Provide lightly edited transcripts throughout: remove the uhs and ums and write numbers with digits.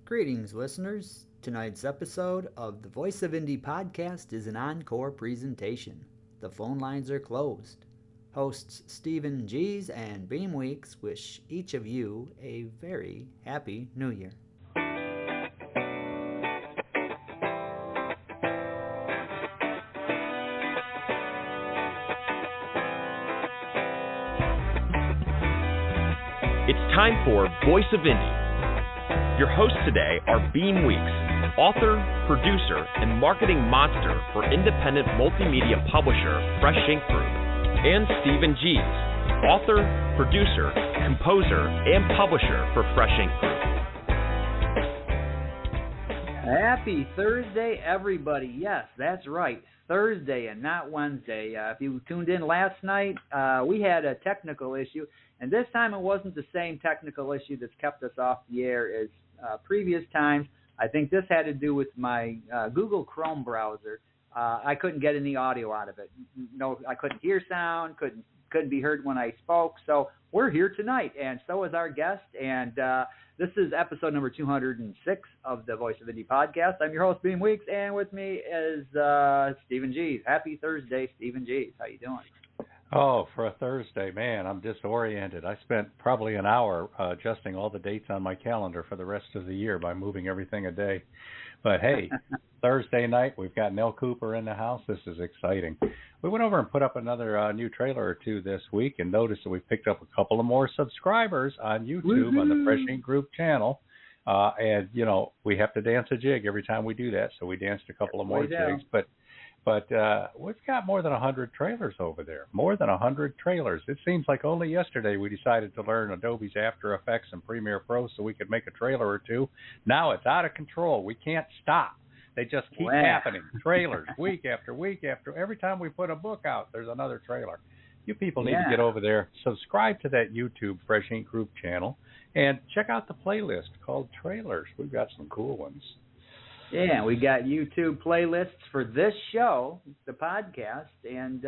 Greetings, listeners. Tonight's episode of the Voice of Indie podcast is an encore presentation. The phone lines are closed. Hosts Stephen G's and Beem Weeks wish each of you a very happy New Year. It's time for Voice of Indie. Your hosts today are Beem Weeks, author, producer, and marketing monster for independent multimedia publisher Fresh Ink Group, and Stephen G's, author, producer, composer, and publisher for Fresh Ink Group. Happy Thursday, everybody. Yes, that's right. Thursday and not Wednesday. If you tuned in last night, we had a technical issue, and this time it wasn't the same technical issue that's kept us off the air as previous times. I think this had to do with my Google Chrome browser. I couldn't get any audio out of it. No, I couldn't hear sound, couldn't be heard when I spoke. So we're here tonight, and so is our guest. And this is episode number 206 of the Voice of Indie podcast. I'm your host, Beem Weeks, and with me is Stephen G's. Happy Thursday, Stephen G's. How you doing? Oh, for a Thursday, man, I'm disoriented. I spent probably an hour adjusting all the dates on my calendar for the rest of the year by moving everything a day. But hey, Thursday night, we've got Nelle Cooper in the house. This is exciting. We went over and put up another new trailer or two this week and noticed that we picked up a couple of more subscribers on YouTube on the Fresh Ink Group channel. And, you know, we have to dance a jig every time we do that, so we danced a couple of more jigs. But we've got more than 100 trailers over there, more than 100 trailers. It seems like only yesterday we decided to learn Adobe's After Effects and Premiere Pro so we could make a trailer or two. Now it's out of control. We can't stop. They just keep happening. Trailers, week after week after. Every time we put a book out, there's another trailer. You people need to get over there, subscribe to that YouTube Fresh Ink Group channel, and check out the playlist called Trailers. We've got some cool ones. Yeah, we got YouTube playlists for this show, the podcast, and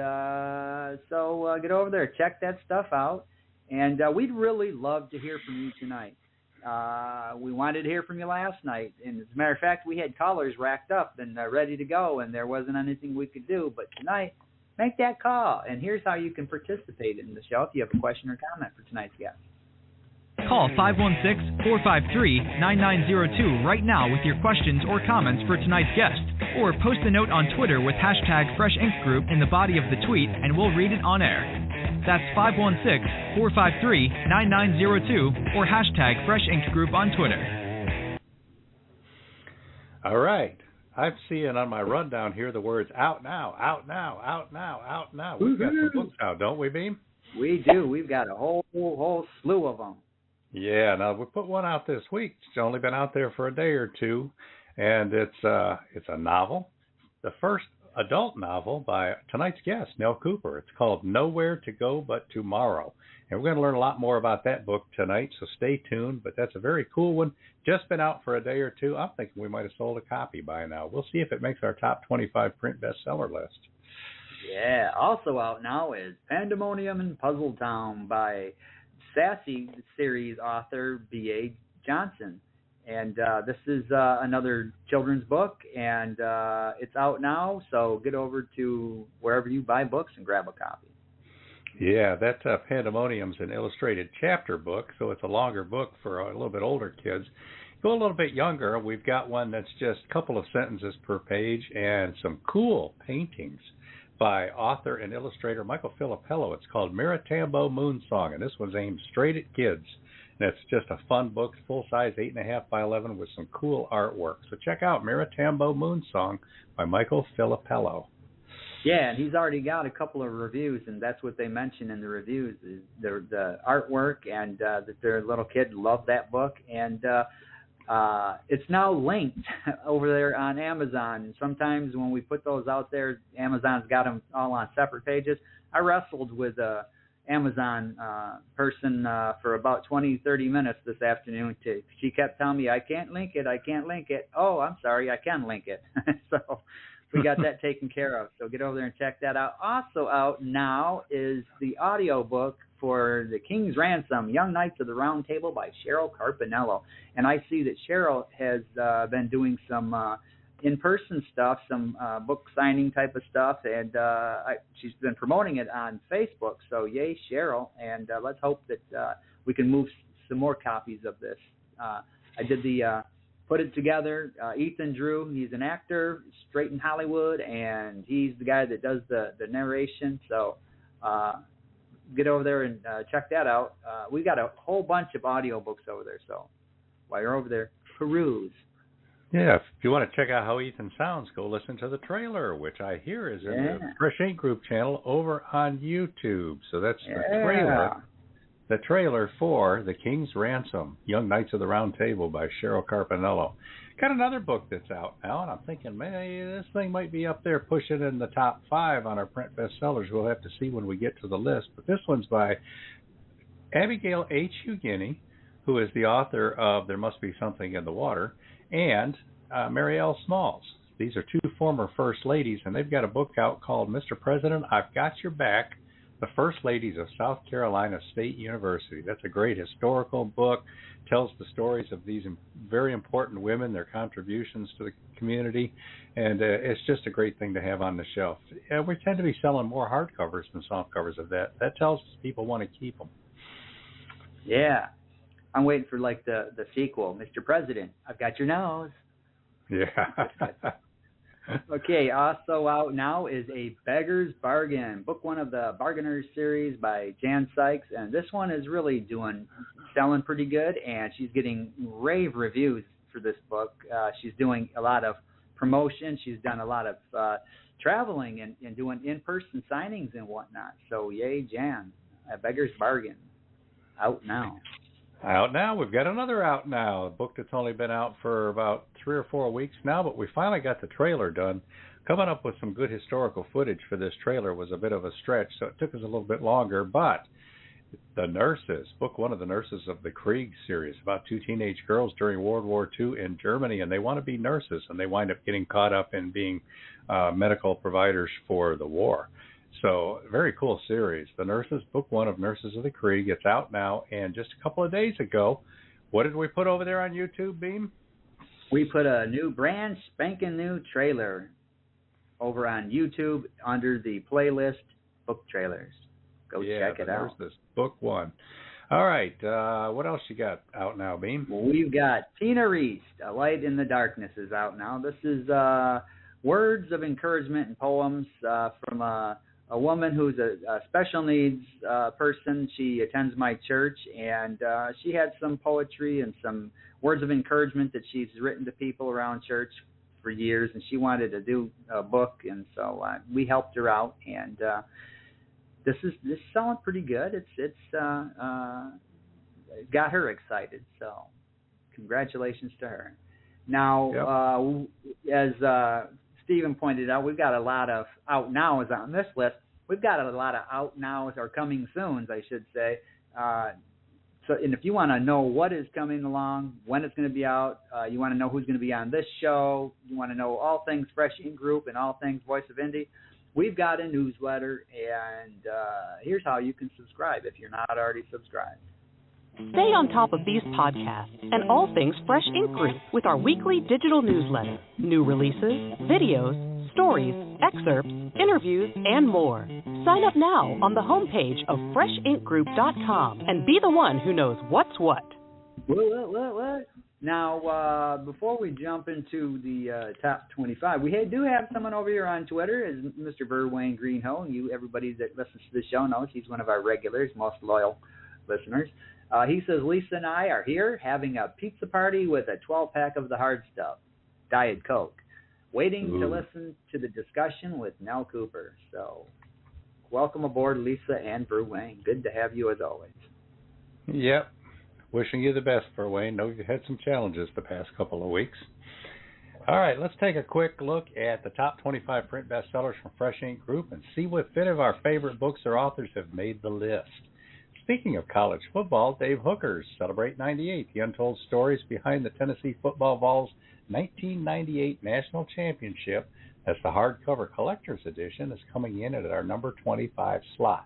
so get over there, check that stuff out, and we'd really love to hear from you tonight. We wanted to hear from you last night, and as a matter of fact, we had callers racked up and ready to go, and there wasn't anything we could do, but tonight, make that call, and here's how you can participate in the show if you have a question or comment for tonight's guest. Call 516-453-9902 right now with your questions or comments for tonight's guest. Or post a note on Twitter with hashtag Fresh Ink Group in the body of the tweet and we'll read it on air. That's 516-453-9902 or hashtag Fresh Ink Group on Twitter. All right. I'm seeing on my rundown here the words out now, out now, out now, out now. We've got some books out, don't we, Beem? We do. We've got a whole slew of them. Yeah, now we put one out this week. It's only been out there for a day or two, and it's a novel, the first adult novel by tonight's guest, Nelle Cooper. It's called Nowhere to Go But Tomorrow, and we're going to learn a lot more about that book tonight, so stay tuned, but that's a very cool one. Just been out for a day or two. I'm thinking we might have sold a copy by now. We'll see if it makes our top 25 print bestseller list. Yeah, also out now is Pandemonium in Puzzle Town by Sassy series author B.A. Johnson. And this is another children's book, and it's out now, so get over to wherever you buy books and grab a copy. Yeah, that Pandemonium's an illustrated chapter book, so it's a longer book for a little bit older kids. Go a little bit younger, we've got one that's just a couple of sentences per page and some cool paintings by author and illustrator Michael Filippello. It's called Miratambo Moonsong, and this one's aimed straight at kids. And it's just a fun book, full-size 8.5 by 11 with some cool artwork. So check out Miratambo Moonsong by Michael Filippello. Yeah, and he's already got a couple of reviews, and that's what they mention in the reviews, is the artwork, and that their little kid loved that book. And it's now linked over there on Amazon. And sometimes when we put those out there, Amazon's got them all on separate pages. I wrestled with a Amazon person for about 20, 30 minutes this afternoon. She kept telling me, I can't link it. Oh, I'm sorry, I can link it. So we got that taken care of. So get over there and check that out. Also out now is the audio book for The King's Ransom, Young Knights of the Round Table by Cheryl Carpinello. And I see that Cheryl has been doing some in-person stuff, some book signing type of stuff, and she's been promoting it on Facebook. So yay, Cheryl, and let's hope that we can move some more copies of this. I did put it together. Ethan Drew, he's an actor, straight in Hollywood, and he's the guy that does the narration. So get over there and check that out. We got a whole bunch of audiobooks over there, so while you're over there, peruse. Yeah, if you want to check out how Ethan sounds, go listen to the trailer, which I hear is in the Fresh Ink Group channel over on YouTube. So that's the trailer for The King's Ransom, Young Knights of the Round Table by Cheryl Carpinello. Got another book that's out now, and I'm thinking, man, this thing might be up there pushing in the top 5 on our print bestsellers. We'll have to see when we get to the list. But this one's by Abigail H. Huginey, who is the author of There Must Be Something in the Water, and Mary L. Smalls. These are 2 former First Ladies, and they've got a book out called Mr. President, I've Got Your Back, The First Ladies of South Carolina State University. That's a great historical book, tells the stories of these very important women, their contributions to the community, and it's just a great thing to have on the shelf. We tend to be selling more hardcovers than softcovers of that. That tells us people want to keep them. Yeah. I'm waiting for, like, the sequel, Mr. President, I've Got Your Nose. Yeah. Okay, also out now is A Beggar's Bargain, book 1 of the Bargainers series by Jan Sykes, and this one is really selling pretty good, and she's getting rave reviews for this book. She's doing a lot of promotion. She's done a lot of traveling and doing in-person signings and whatnot. So, yay, Jan. A Beggar's Bargain, out now. Out now. We've got another out now, a book that's only been out for about 3 or 4 weeks now, but we finally got the trailer done. Coming up with some good historical footage for this trailer was a bit of a stretch, so it took us a little bit longer, but The Nurses, book 1 of the Nurses of the Krieg series, about 2 teenage girls during World War II in Germany, and they want to be nurses, and they wind up getting caught up in being medical providers for the war. So, very cool series. The Nurses, book 1 of Nurses of the Krieg. It's out now, and just a couple of days ago, what did we put over there on YouTube, Beem? We put a brand spanking new trailer over on YouTube under the playlist Book Trailers. Go check it out. Nurses, book 1. All right, what else you got out now, Beem? We've got Tina Reist, A Light in the Darkness is out now. This is words of encouragement and poems from a woman who's a special needs person. She attends my church, and she had some poetry and some words of encouragement that she's written to people around church for years, and she wanted to do a book, and so we helped her out, and this is selling pretty good. It's got her excited, so congratulations to her. Now, as Stephen pointed out, we've got a lot of out nows on this list. We've got a lot of out nows or coming soons, I should say. And if you want to know what is coming along, when it's going to be out, you want to know who's going to be on this show, you want to know all things Fresh Ink Group and all things Voice of Indie, we've got a newsletter, and here's how you can subscribe if you're not already subscribed. Stay on top of these podcasts and all things Fresh Ink Group with our weekly digital newsletter, new releases, videos, stories, excerpts, interviews, and more. Sign up now on the homepage of freshinkgroup.com and be the one who knows what's what. What? Now, before we jump into the top 25, we do have someone over here on Twitter, is Mr. Verwayne Greenhoe. Everybody that listens to the show knows he's one of our regulars, most loyal listeners. He says, Lisa and I are here having a pizza party with a 12-pack of the hard stuff, Diet Coke, waiting to listen to the discussion with Nelle Cooper. So, welcome aboard, Lisa and Verwayne. Good to have you as always. Yep. Wishing you the best, Verwayne. Know you've had some challenges the past couple of weeks. All right, let's take a quick look at the top 25 print bestsellers from Fresh Ink Group and see what fit of our favorite books or authors have made the list. Speaking of college football, Dave Hooker's Celebrate 98, the untold stories behind the Tennessee Football Vols' 1998 National Championship, as the hardcover collector's edition is coming in at our number 25 slot.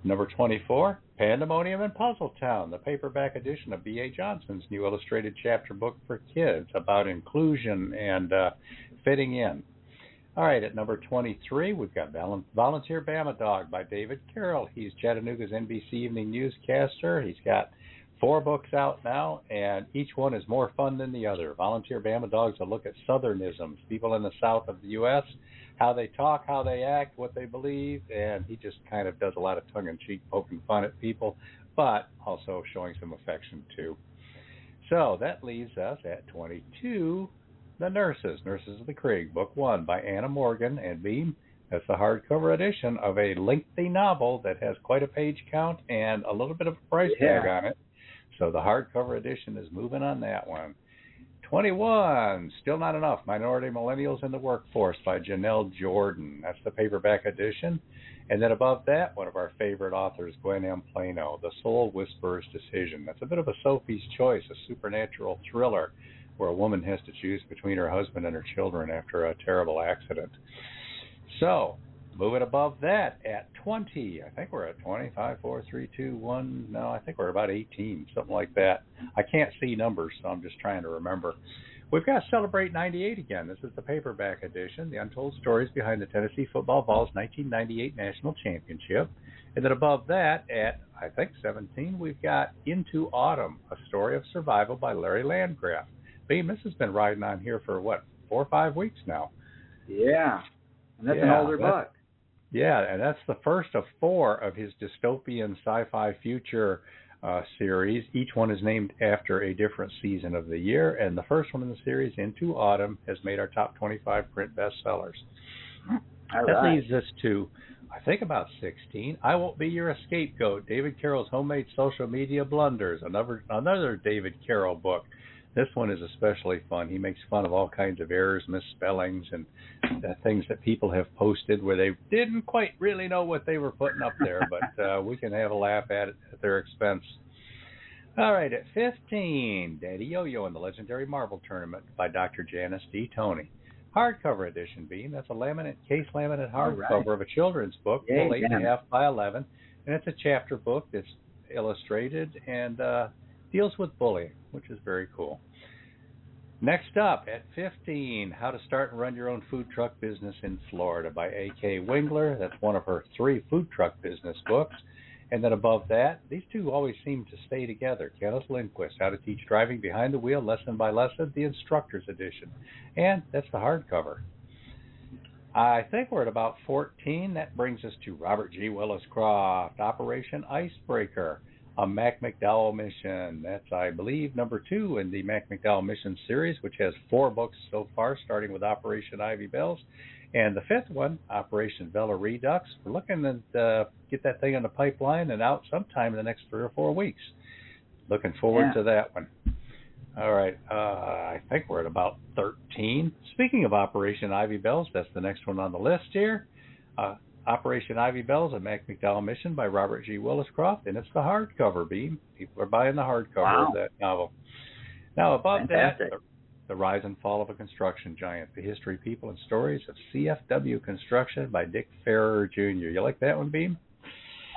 Number 24, Pandemonium in Puzzle Town, the paperback edition of B.A. Johnson's new illustrated chapter book for kids about inclusion and fitting in. All right, at number 23, we've got Volunteer Bama Dog by David Carroll. He's Chattanooga's NBC Evening Newscaster. He's got 4 books out now, and each one is more fun than the other. Volunteer Bama Dog's a look at Southernisms, people in the south of the U.S., how they talk, how they act, what they believe, and he just kind of does a lot of tongue-in-cheek poking fun at people, but also showing some affection too. So that leaves us at 22, The Nurses of the Craig, Book 1 by Anna Morgan and Beem. That's the hardcover edition of a lengthy novel that has quite a page count and a little bit of a price tag on it. So the hardcover edition is moving on that one. 21, Still Not Enough, Minority Millennials in the Workforce by Janelle Jordan. That's the paperback edition. And then above that, one of our favorite authors, Gwen M. Plano, The Soul Whisperer's Decision. That's a bit of a Sophie's Choice, a supernatural thriller where a woman has to choose between her husband and her children after a terrible accident. So, moving above that at 20. I think we're at 25, 4, 3, 2, 1. No, I think we're about 18, something like that. I can't see numbers, so I'm just trying to remember. We've got Celebrate 98 again. This is the paperback edition, the untold stories behind the Tennessee Football Vols' 1998 National Championship. And then above that, at, I think, 17, we've got Into Autumn, a story of survival by Larry Landgraf. Beam, this has been riding on here for, 4 or 5 weeks now? Yeah, and that's an older book. Yeah, and that's the first of 4 of his dystopian sci-fi future series. Each one is named after a different season of the year, and the first one in the series, Into Autumn, has made our top 25 print bestsellers. That leads us to, I think, about 16. I Won't Be Your Scapegoat, David Carroll's Homemade Social Media Blunders, another David Carroll book. This one is especially fun. He makes fun of all kinds of errors, misspellings, and things that people have posted where they didn't quite really know what they were putting up there, but we can have a laugh at it at their expense. All right, at 15, Daddy Yo-Yo and the Legendary Marble Tournament by Dr. Janice D. Toney. Hardcover edition, Beam. That's a case laminate hardcover of a children's book, 8.5 by 11, and it's a chapter book that's illustrated and deals with bullying, which is very cool. Next up, at 15, How to Start and Run Your Own Food Truck Business in Florida by A.K. Wingler. That's one of her 3 food truck business books. And then above that, these two always seem to stay together. Kenneth Lindquist, How to Teach Driving Behind the Wheel, Lesson by Lesson, the Instructor's Edition. And that's the hardcover. I think we're at about 14. That brings us to Robert G. Willis-Croft, Operation Icebreaker, a Mac McDowell mission. That's, I believe, number 2 in the Mac McDowell mission series, which has 4 books so far, starting with Operation Ivy Bells. And the 5th one, Operation Vela Redux. We're looking to get that thing in the pipeline and out sometime in the next 3 or 4 weeks. Looking forward to that one. All right, I think we're at about 13. Speaking of Operation Ivy Bells, that's the next one on the list here. Operation Ivy Bells, a Mac McDowell mission by Robert G. Willis-Croft, and it's the hardcover, Beam. People are buying the hardcover of that novel. Now, above that, The Rise and Fall of a Construction Giant, The History, People, and Stories of CFW Construction by Dick Farrer, Jr. You like that one, Beam?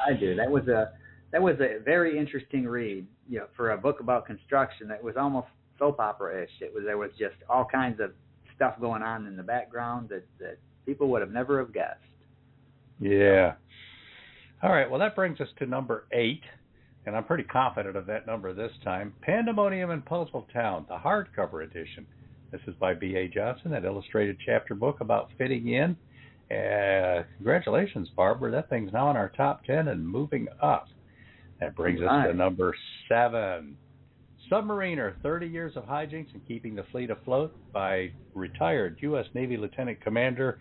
I do. That was a very interesting read, for a book about construction. That was almost soap opera-ish. There was just all kinds of stuff going on in the background that people would have never have guessed. Yeah. All right, well, that brings us to number 8, and I'm pretty confident of that number this time. Pandemonium in Puzzle Town, the hardcover edition. This is by B.A. Johnson, that illustrated chapter book about fitting in. Congratulations, Barbara. That thing's now in our top 10 and moving up. That brings us to number 7. Submariner, 30 Years of Hijinks and Keeping the Fleet Afloat by retired U.S. Navy Lieutenant Commander,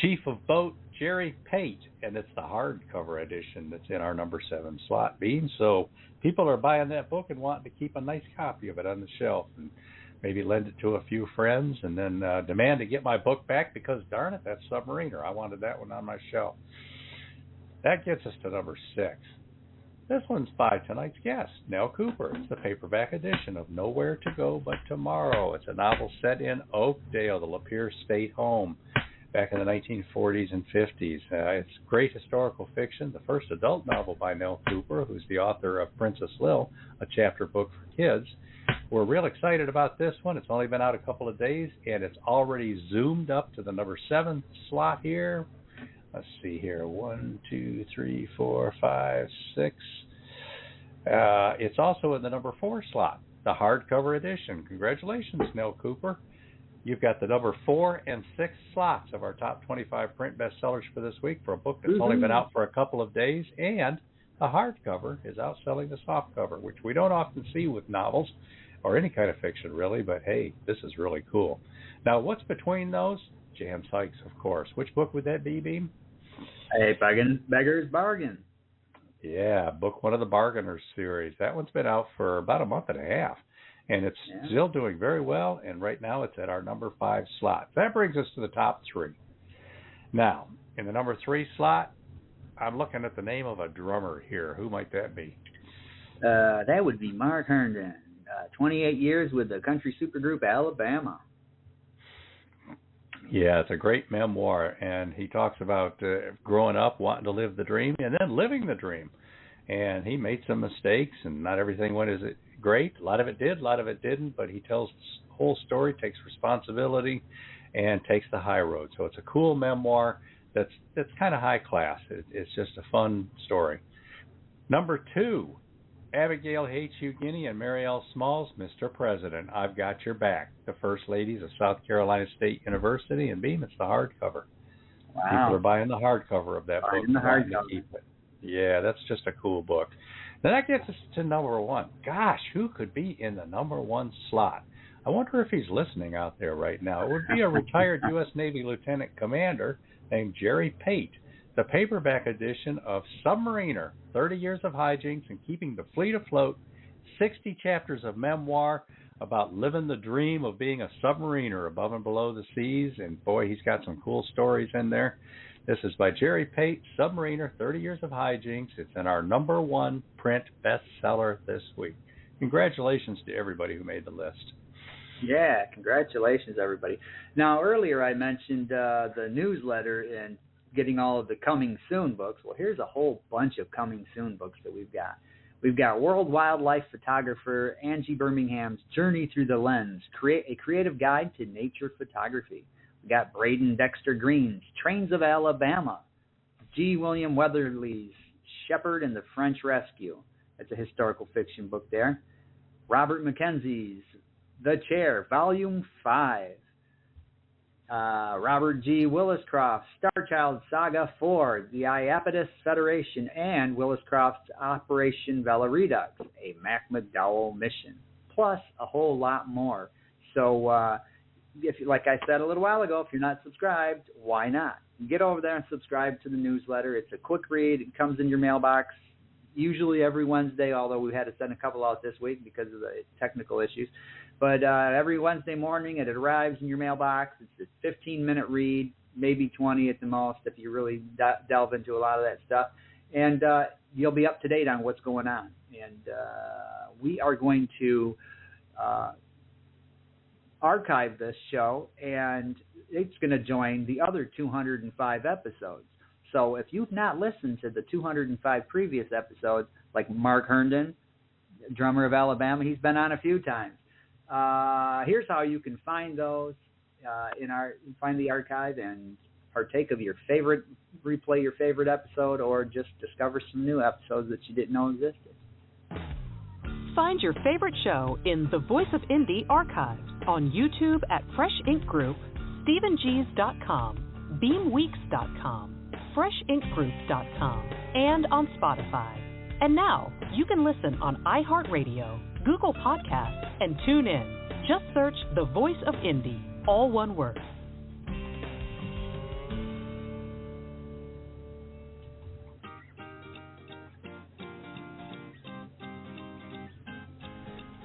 Chief of Boat, Jerry Pate, and it's the hardcover edition that's in our number 7 slot, Beam. So people are buying that book and wanting to keep a nice copy of it on the shelf and maybe lend it to a few friends and then demand to get my book back because, darn it, that's Submariner. I wanted that one on my shelf. That gets us to number 6. This one's by tonight's guest, Nelle Cooper. It's the paperback edition of Nowhere to Go But Tomorrow. It's a novel set in Oakdale, the Lapeer State home. back in the 1940s and 50s. It's great historical fiction, the first adult novel by Nelle Cooper, who's the author of Princess Lil, a chapter book for kids. We're real excited about this one. It's only been out a couple of days, and it's already zoomed up to the number 7 slot here. Let's see here. 1, 2, 3, 4, 5, 6. It's also in the number 4 slot, the hardcover edition. Congratulations, Nelle Cooper. You've got the number 4 and 6 slots of our top 25 print bestsellers for this week for a book that's only been out for a couple of days, and the hardcover is outselling the softcover, which we don't often see with novels or any kind of fiction, really, but hey, this is really cool. Now, what's between those? Jan Sykes, of course. Which book would that be, Beem? Hey, Beggar's Bargain. Yeah, book 1 of the Bargainers series. That one's been out for about a month and a half, and it's still doing very well, and right now it's at our number 5 slot. That brings us to the top 3. Now, in the number 3 slot, I'm looking at the name of a drummer here. Who might that be? That would be Mark Herndon. 28 years with the country supergroup Alabama. Yeah, it's a great memoir, and he talks about growing up, wanting to live the dream, and then living the dream. And he made some mistakes, and not everything went as great. A lot of it did, a lot of it didn't, but he tells the whole story, takes responsibility, and takes the high road. So it's a cool memoir that's kind of high class. It's just a fun story. Number 2, Abigail H. Hughini and Mary L. Smalls, Mr. President, I've Got Your Back. The First Ladies of South Carolina State University, and Beem, it's the hardcover. Wow. People are buying the hardcover of that book. The hardcover. Yeah, that's just a cool book. Now that gets us to number 1. Gosh, who could be in the number 1 slot? I wonder if he's listening out there right now. It would be a retired U.S. Navy Lieutenant Commander named Jerry Pate. The paperback edition of Submariner, 30 Years of Hijinks and Keeping the Fleet Afloat, 60 chapters of memoir about living the dream of being a submariner above and below the seas, and boy, he's got some cool stories in there. This is by Jerry Pate, Submariner, 30 Years of Hijinks. It's in our number 1 print bestseller this week. Congratulations to everybody who made the list. Yeah, congratulations, everybody. Now, earlier I mentioned the newsletter and getting all of the coming soon books. Well, here's a whole bunch of coming soon books that we've got. We've got world wildlife photographer Angie Birmingham's Journey Through the Lens, a creative guide to nature photography. We got Braden Dexter Green's Trains of Alabama, G. William Weatherly's Shepherd and the French Rescue. That's a historical fiction book there. Robert Mackenzie's The Chair, Volume 5. Robert G. Williscroft's Starchild Saga 4, The Iapetus Federation, and Williscroft's Operation Vela Redux, a Mac McDowell mission, plus a whole lot more. So, if, like I said a little while ago, if you're not subscribed, why not? Get over there and subscribe to the newsletter. It's a quick read. It comes in your mailbox usually every Wednesday, although we had to send a couple out this week because of the technical issues. But every Wednesday morning, it arrives in your mailbox. It's a 15-minute read, maybe 20 at the most if you really delve into a lot of that stuff. And you'll be up to date on what's going on. And we are going to archive this show, and it's going to join the other 205 episodes. So if you've not listened to the 205 previous episodes, like Mark Herndon, drummer of Alabama, he's been on a few times. Here's how you can find those find the archive and partake of your favorite, replay your favorite episode, or just discover some new episodes that you didn't know existed. Find your favorite show in the Voice of Indie archives on YouTube at Fresh Ink Group, StephenG's.com, BeamWeeks.com, FreshInkGroup.com, and on Spotify. And now you can listen on iHeartRadio, Google Podcasts, and tune in. Just search The Voice of Indie, all one word.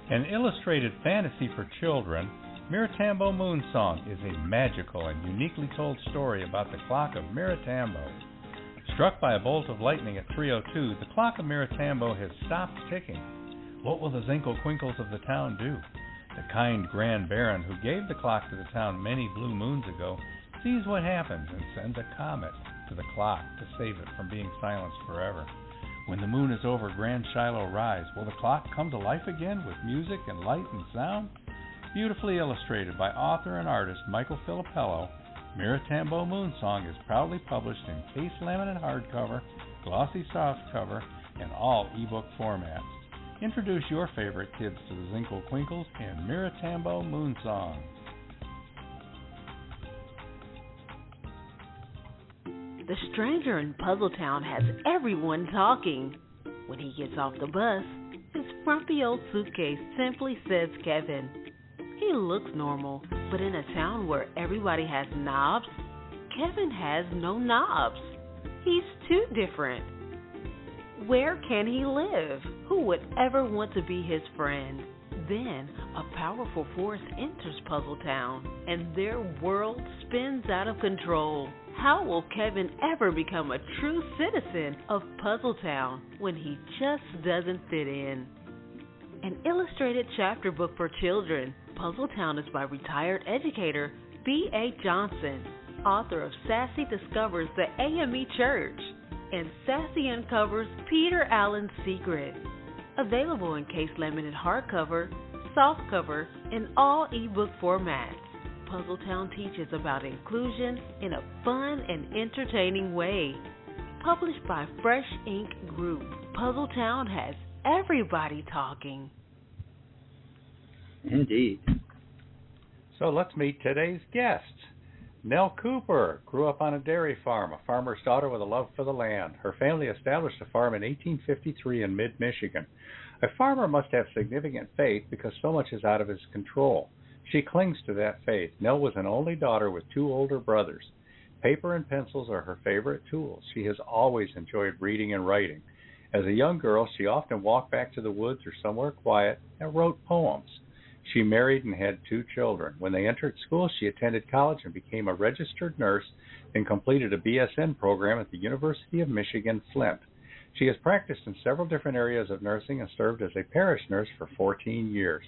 An illustrated fantasy for children, Miratambo Moonsong is a magical and uniquely told story about the clock of Miratambo. Struck by a bolt of lightning at 3:02, the clock of Miratambo has stopped ticking. What will the Zinkle-Quinkles of the town do? The kind Grand Baron who gave the clock to the town many blue moons ago sees what happens and sends a comet to the clock to save it from being silenced forever. When the moon is over Grand Shiloh Rise, will the clock come to life again with music and light and sound? Beautifully illustrated by author and artist Michael Filippello, Miratambo Moonsong is proudly published in case laminate hardcover, glossy softcover, and all ebook formats. Introduce your favorite kids to the Zinkle Quinkles and Miratambo Moonsong. The stranger in Puzzletown has everyone talking. When he gets off the bus, his frumpy old suitcase simply says Kevin. He looks normal, but in a town where everybody has knobs, Kevin has no knobs. He's too different. Where can he live? Who would ever want to be his friend? Then a powerful force enters Puzzletown, and their world spins out of control. How will Kevin ever become a true citizen of Puzzletown when he just doesn't fit in? An illustrated chapter book for children, Puzzletown is by retired educator B.A. Johnson, author of Sassy Discovers the AME Church and Sassy Uncovers Peter Allen's Secret. Available in case laminate hardcover, softcover, and all ebook formats. Puzzletown teaches about inclusion in a fun and entertaining way. Published by Fresh Ink Group, Puzzletown has everybody talking. Indeed. So let's meet today's guest. Nelle Cooper grew up on a dairy farm, a farmer's daughter with a love for the land. Her family established a farm in 1853 in mid-Michigan. A farmer must have significant faith because so much is out of his control. She clings to that faith. Nelle was an only daughter with two older brothers. Paper and pencils are her favorite tools. She has always enjoyed reading and writing. As a young girl, she often walked back to the woods or somewhere quiet and wrote poems. She married and had two children. When they entered school, she attended college and became a registered nurse and completed a BSN program at the University of Michigan, Flint. She has practiced in several different areas of nursing and served as a parish nurse for 14 years.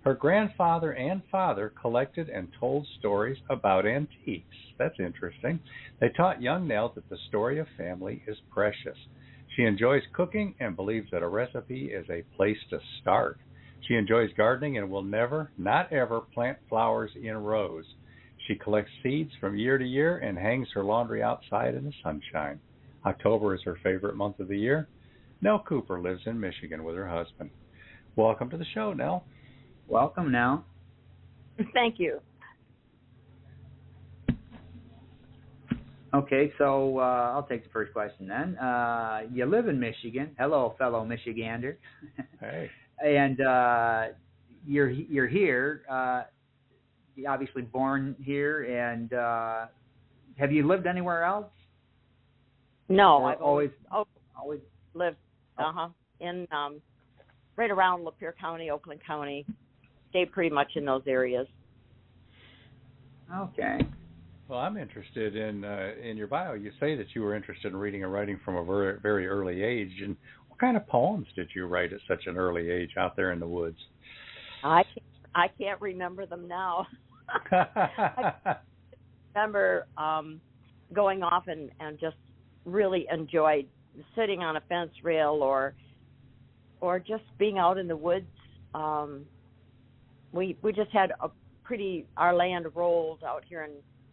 Her grandfather and father collected and told stories about antiques. That's interesting. They taught young Nelle that the story of family is precious. She enjoys cooking and believes that a recipe is a place to start. She enjoys gardening and will never, not ever, plant flowers in rows. She collects seeds from year to year and hangs her laundry outside in the sunshine. October is her favorite month of the year. Nelle Cooper lives in Michigan with her husband. Welcome to the show, Nelle. Welcome now. Thank you. Okay, so I'll take the first question then. You live in Michigan. Hello, fellow Michigander. Hey. And you're here. You're obviously born here, and have you lived anywhere else? No, Or I've always lived Oh. in right around Lapeer County, Oakland County. Stayed pretty much in those areas. Okay. Well, I'm interested in your bio. You say that you were interested in reading and writing from a very, very early age. And what kind of poems did you write at such an early age out there in the woods? I can't remember them now. I remember going off and just really enjoyed sitting on a fence rail or just being out in the woods. We just had our land rolled out here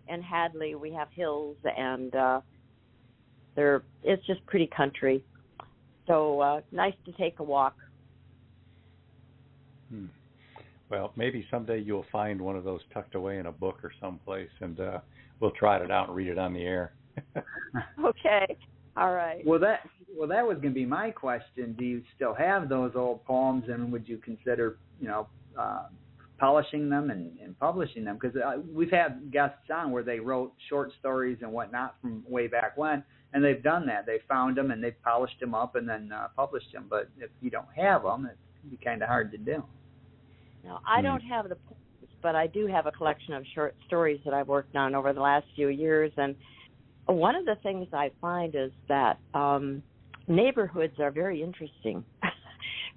in Hadley. We have hills and it's just pretty country. So nice to take a walk. Well, maybe someday you'll find one of those tucked away in a book or someplace, and we'll trot it out and read it on the air. Okay. All right. Well, that was going to be my question. Do you still have those old poems, and would you consider, polishing them and publishing them? Because we've had guests on where they wrote short stories and whatnot from way back when, and they've done that. They found them and they've polished them up and then published them. But if you don't have them, it can be kind of hard to do. No, I don't have the poems, but I do have a collection of short stories that I've worked on over the last few years. And one of the things I find is that neighborhoods are very interesting.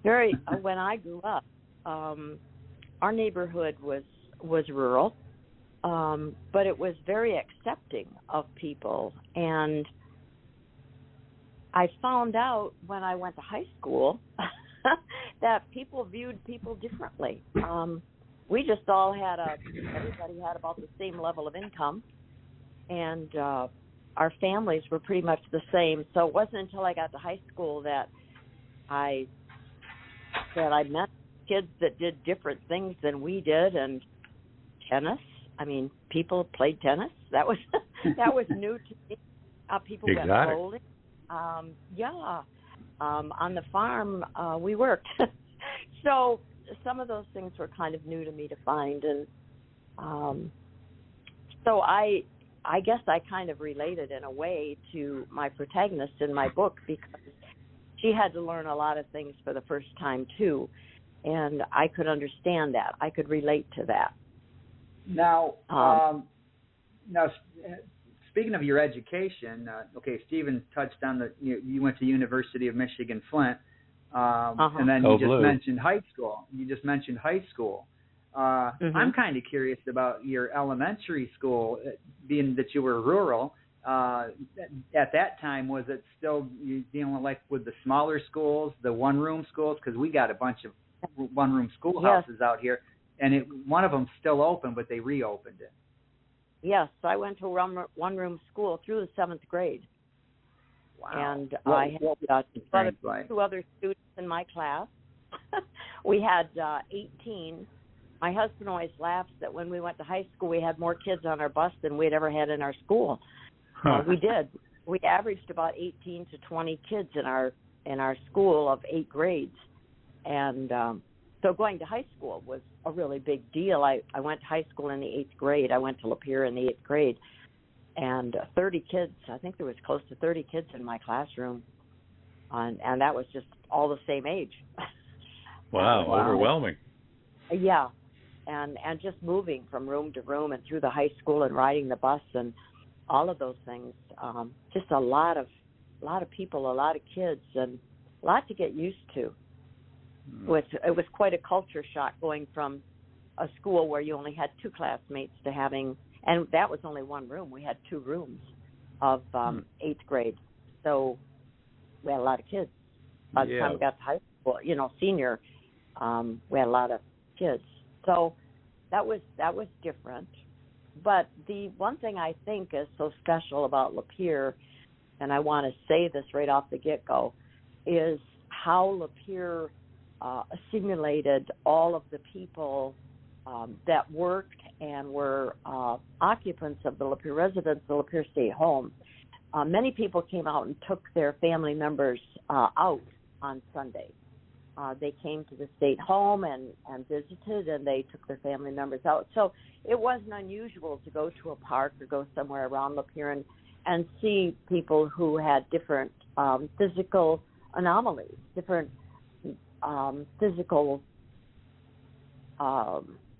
When I grew up, our neighborhood was rural, but it was very accepting of people. And I found out when I went to high school that people viewed people differently. We just all everybody had about the same level of income, and our families were pretty much the same. So it wasn't until I got to high school that I met kids that did different things than we did. And tennis, I mean, people played tennis. That was new to me. People went bowling. On the farm, we worked. So some of those things were kind of new to me to find. And so I guess I kind of related in a way to my protagonist in my book, because she had to learn a lot of things for the first time too, and I could understand that. I could relate to that. Now, speaking of your education, Stephen touched on you went to University of Michigan Flint, and then you just mentioned high school. I'm kind of curious about your elementary school, being that you were rural. At that time, was it still you dealing with the smaller schools, the one-room schools? Because we got a bunch of one-room schoolhouses out here, and one of them's still open, but they reopened it. Yes, I went to one-room school through the 7th grade. Wow. And I had two other students in my class. We had 18. My husband always laughs that when we went to high school, we had more kids on our bus than we'd ever had in our school. We did. We averaged about 18 to 20 kids in our school of 8 grades. And so going to high school was a really big deal. I went to high school in the 8th grade. I went to Lapeer in the 8th grade. And 30 kids, I think there was close to 30 kids in my classroom. And that was just all the same age. Wow, overwhelming. Yeah. And just moving from room to room and through the high school and riding the bus and all of those things. Just a lot of people, a lot of kids, and a lot to get used to. It was quite a culture shock going from a school where you only had 2 classmates to having, and that was only one room. We had 2 rooms of 8th grade. So we had a lot of kids. By the time we got to high school, senior, we had a lot of kids. So that was different. But the one thing I think is so special about Lapeer, and I want to say this right off the get-go, is how Lapeer assimilated all of the people that worked and were occupants of the Lapeer residence, the Lapeer State Home. Many people came out and took their family members out on Sunday. They came to the state home and visited, and they took their family members out. So it wasn't unusual to go to a park or go somewhere around Lapeer and see people who had different physical anomalies, different physical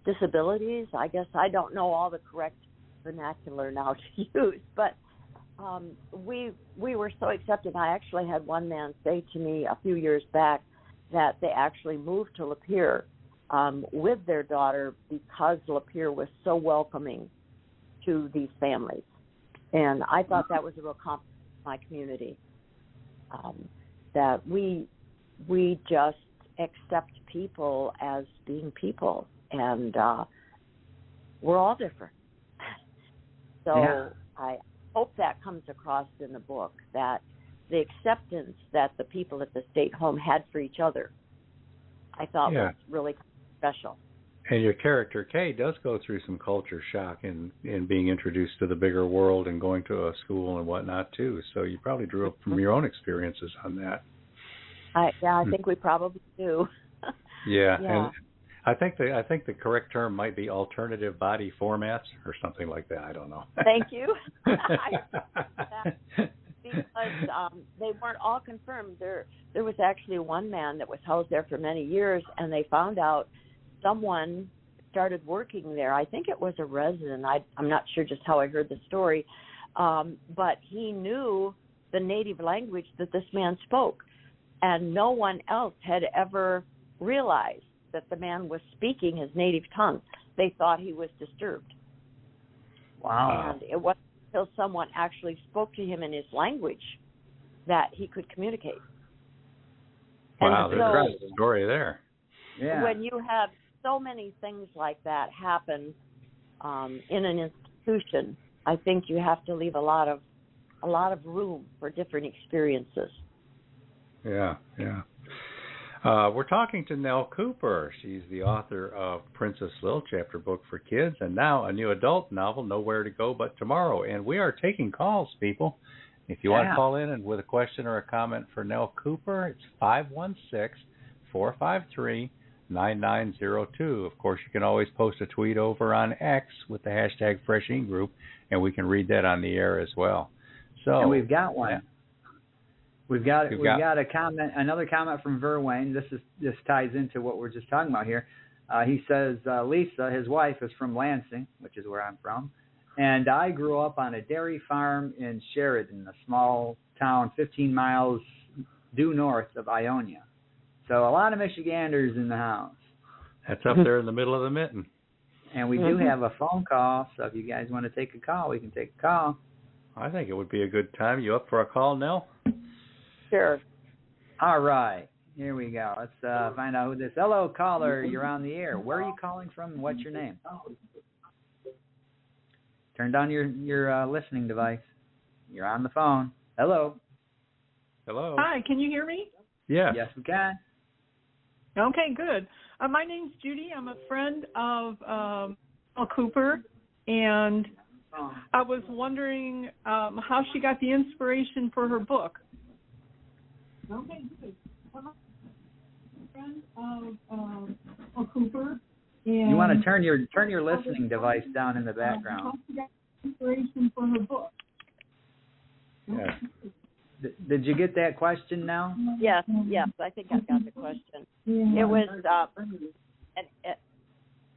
disabilities. I guess I don't know all the correct vernacular now to use, but we were so accepting. I actually had one man say to me a few years back that they actually moved to Lapeer with their daughter because Lapeer was so welcoming to these families. And I thought that was a real compliment to my community, that we just accept people as being people, and we're all different. So I hope that comes across in the book, that the acceptance that the people at the state home had for each other, I thought was really special. And your character, Kay, does go through some culture shock in being introduced to the bigger world and going to a school and whatnot, too. So you probably drew up from your own experiences on that. I think we probably do. And I think the correct term might be alternative body formats or something like that. I don't know. Thank you. Because they weren't all confirmed. There was actually one man that was housed there for many years, and they found out someone started working there. I think it was a resident. I'm not sure just how I heard the story, but he knew the native language that this man spoke, and no one else had ever realized that the man was speaking his native tongue. They thought he was disturbed. Wow. And it wasn't until someone actually spoke to him in his language that he could communicate. Wow, and there's a story there. Yeah. When you have so many things like that happen in an institution, I think you have to leave a lot of room for different experiences. Yeah. We're talking to Nelle Cooper. She's the author of Princess Lil, chapter book for kids, and now a new adult novel, Nowhere to Go But Tomorrow. And we are taking calls, people. If you want to call in and with a question or a comment for Nelle Cooper, it's 516-453-9902. Of course, you can always post a tweet over on X with the hashtag Fresh Ink Group, and we can read that on the air as well. So, and we've got one. Yeah. We've got a comment, another comment from Verwayne. This ties into what we're just talking about here. He says Lisa, his wife, is from Lansing, which is where I'm from, and I grew up on a dairy farm in Sheridan, a small town 15 miles due north of Ionia. So a lot of Michiganders in the house. That's up there in the middle of the mitten. And we do have a phone call, so if you guys want to take a call, we can take a call. I think it would be a good time. You up for a call, Nell? Sure. All right. Here we go. Let's find out who this. Hello, caller. You're on the air. Where are you calling from, and what's your name? Turn down your listening device. You're on the phone. Hello. Hello. Hi, can you hear me? Yeah. Yes, we can. Okay, good. My name's Judy. I'm a friend of Nelle Cooper, and I was wondering how she got the inspiration for her book. Okay, good. I'm a friend of Nelle Cooper. And you want to turn your listening device down in the background. How she got the inspiration for her book. Yeah. Did you get that question now? Yes, I think I got the question. It was,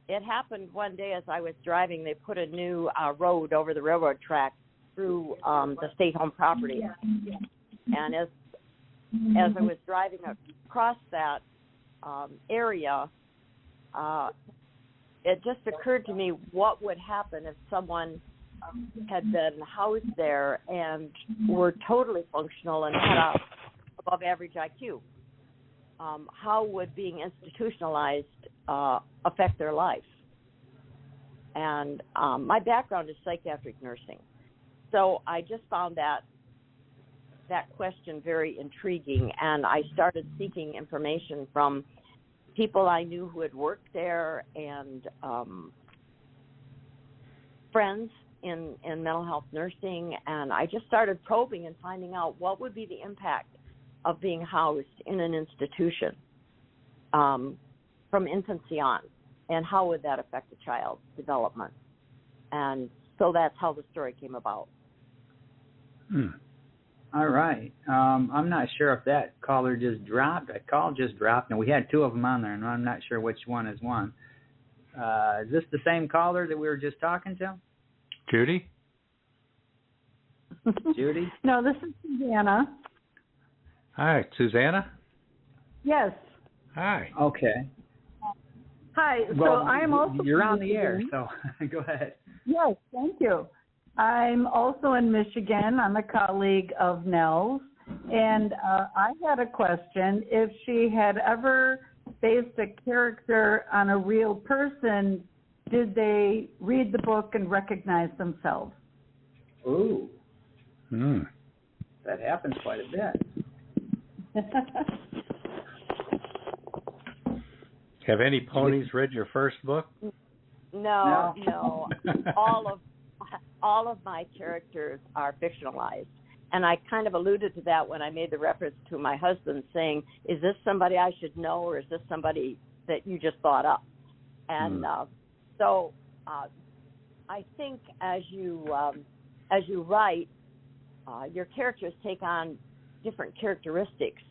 it happened one day as I was driving. They put a new road over the railroad track through the state-owned property, and as I was driving across that area, it just occurred to me what would happen if someone had been housed there and were totally functional and had above average IQ. How would being institutionalized affect their life? And my background is psychiatric nursing, so I just found that question very intriguing, and I started seeking information from people I knew who had worked there and friends in mental health nursing, and I just started probing and finding out what would be the impact of being housed in an institution from infancy on, and how would that affect a child's development. And so that's how the story came about. All right. I'm not sure if that caller just dropped. A call just dropped, and we had two of them on there, and I'm not sure which one is one. Is this the same caller that we were just talking to? Judy? Judy? No, this is Susanna. Hi, Susanna? Yes. Hi. Okay. Hi. Well, so I'm also. You're on the air, so go ahead. Yes, thank you. I'm also in Michigan. I'm a colleague of Nell's, and I had a question. If she had ever based a character on a real person, did they read the book and recognize themselves? Ooh. That happens quite a bit. Have any ponies read your first book? No. All of my characters are fictionalized. And I kind of alluded to that when I made the reference to my husband saying, is this somebody I should know, or is this somebody that you just thought up? And so I think as you write, your characters take on different characteristics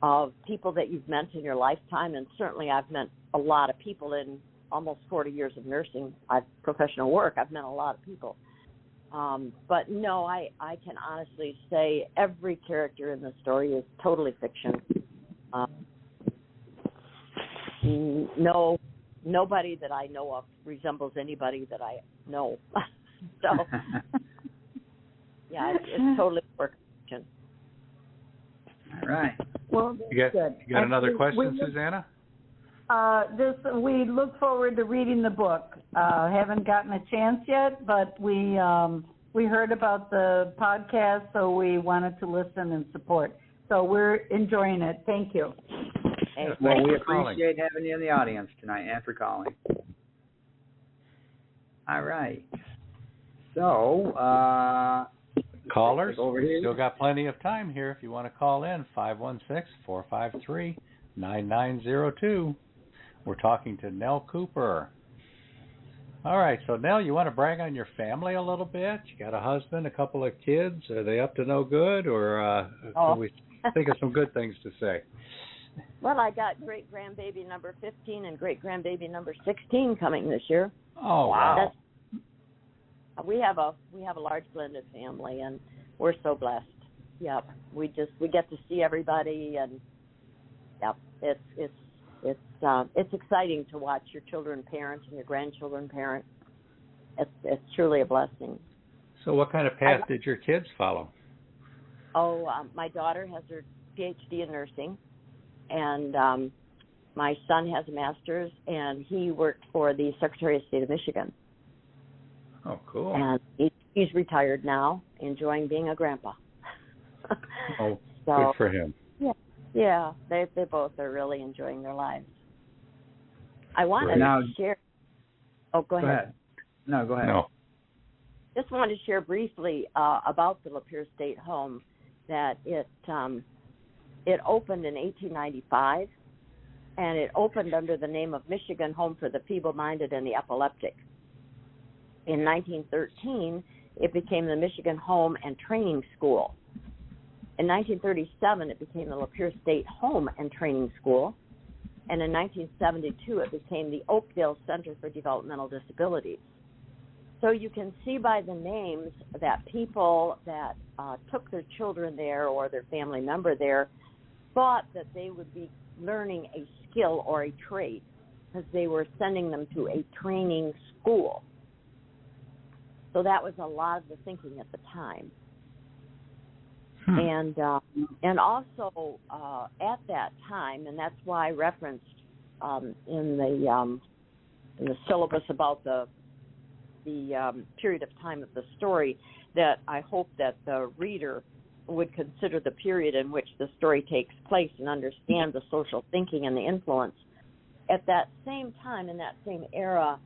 of people that you've met in your lifetime. And certainly I've met a lot of people in almost 40 years of nursing, professional work. I've met a lot of people. But no, I can honestly say every character in the story is totally fiction. Nobody that I know of resembles anybody that I know. So, yeah, it's totally working. All right. Well, You got another question, we, Susanna? we look forward to reading the book. Haven't gotten a chance yet, but we heard about the podcast, so we wanted to listen and support. So we're enjoying it. Thank you. Well, we appreciate having you in the audience tonight and for calling. All right. So, callers, we still got plenty of time here if you want to call in, 516-453-9902. We're talking to Nelle Cooper. All right, so Nelle, you want to brag on your family a little bit? You got a husband, a couple of kids. Are they up to no good, or can we think of some good things to say? Well, I got great-grandbaby number 15 and great-grandbaby number 16 coming this year. Oh, wow. We have a large blended family, and we're so blessed. Yep, we get to see everybody, and yep, it's exciting to watch your children parent and your grandchildren parent. It's truly a blessing. So, what kind of path did your kids follow? Oh, my daughter has her PhD in nursing, and my son has a master's, and he worked for the Secretary of State of Michigan. Oh, cool. And he's retired now, enjoying being a grandpa. Oh, so, good for him. Yeah, they both are really enjoying their lives. I wanted to share. Oh, go ahead. No, go ahead. No. Just wanted to share briefly about the Lapeer State Home, that it opened in 1895, and it opened under the name of Michigan Home for the Feeble-Minded and the Epileptic. In 1913, it became the Michigan Home and Training School. In 1937, it became the Lapeer State Home and Training School. And in 1972, it became the Oakdale Center for Developmental Disabilities. So you can see by the names that people that took their children there or their family member there thought that they would be learning a skill or a trade, because they were sending them to a training school. So that was a lot of the thinking at the time. And also at that time, and that's why I referenced in the syllabus about the period of time of the story, that I hope that the reader would consider the period in which the story takes place and understand the social thinking and the influence. At that same time, in that same era,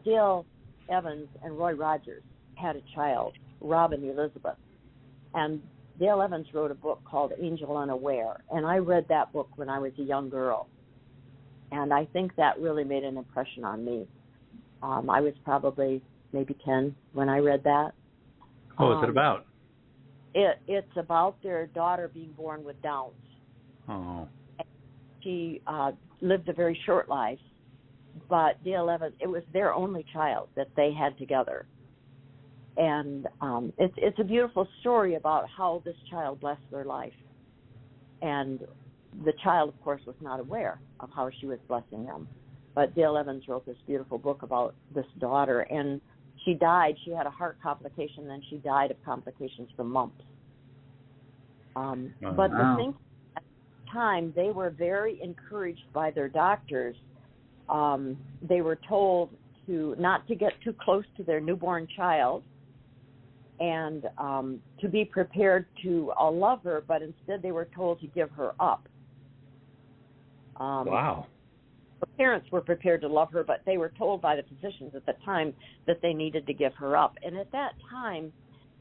Dale Evans and Roy Rogers had a child, Robin Elizabeth. And Dale Evans wrote a book called Angel Unaware, and I read that book when I was a young girl. And I think that really made an impression on me. I was probably maybe 10 when I read that. What was it about? It's about their daughter being born with Downs. Oh. She lived a very short life, but Dale Evans, it was their only child that they had together. And it's a beautiful story about how this child blessed their life. And the child, of course, was not aware of how she was blessing them. But Dale Evans wrote this beautiful book about this daughter, and she died. She had a heart complication, then she died of complications from mumps. But the thing, at the time, they were very encouraged by their doctors. They were told not to get too close to their newborn child, and to be prepared to love her, but instead they were told to give her up. Wow. The parents were prepared to love her, but they were told by the physicians at the time that they needed to give her up. And at that time,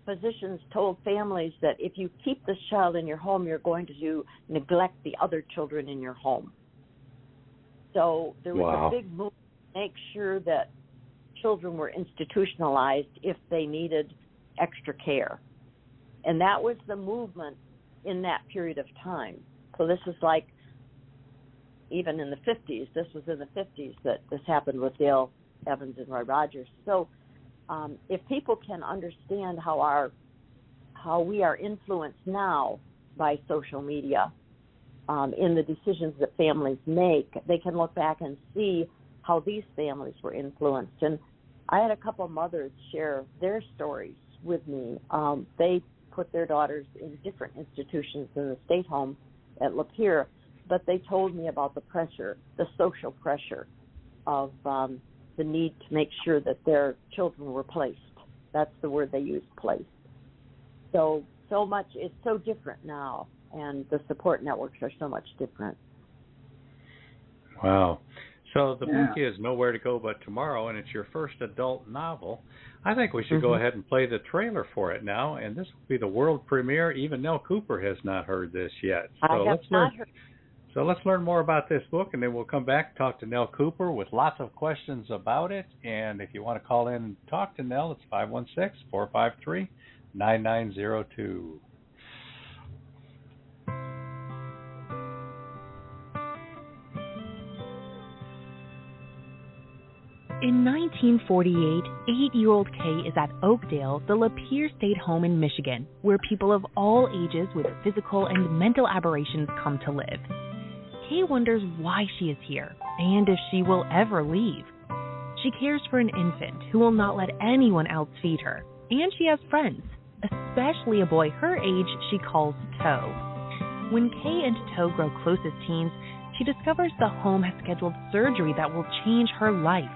physicians told families that if you keep this child in your home, you're going to neglect the other children in your home. So there was a big move to make sure that children were institutionalized if they needed extra care. And that was the movement in that period of time. So this is like even in the 50s. This was in the 50s that this happened with Dale Evans and Roy Rogers. So if people can understand how we are influenced now by social media in the decisions that families make, they can look back and see how these families were influenced. And I had a couple mothers share their stories with me. They put their daughters in different institutions in the state home at Lapeer, but they told me about the pressure, the social pressure of the need to make sure that their children were placed. That's the word they used, placed. So much, it's so different now, and the support networks are so much different. Wow. So the book is Nowhere to Go But Tomorrow, and it's your first adult novel. I think we should go ahead and play the trailer for it now, and this will be the world premiere. Even Nelle Cooper has not heard this yet. So I have not heard. So let's learn more about this book, and then we'll come back and talk to Nelle Cooper with lots of questions about it. And if you want to call in and talk to Nelle, it's 516-453-9902. In 1948, 8-year-old Kay is at Oakdale, the Lapeer State Home in Michigan, where people of all ages with physical and mental aberrations come to live. Kay wonders why she is here and if she will ever leave. She cares for an infant who will not let anyone else feed her, and she has friends, especially a boy her age she calls Toe. When Kay and Toe grow close as teens, she discovers the home has scheduled surgery that will change her life.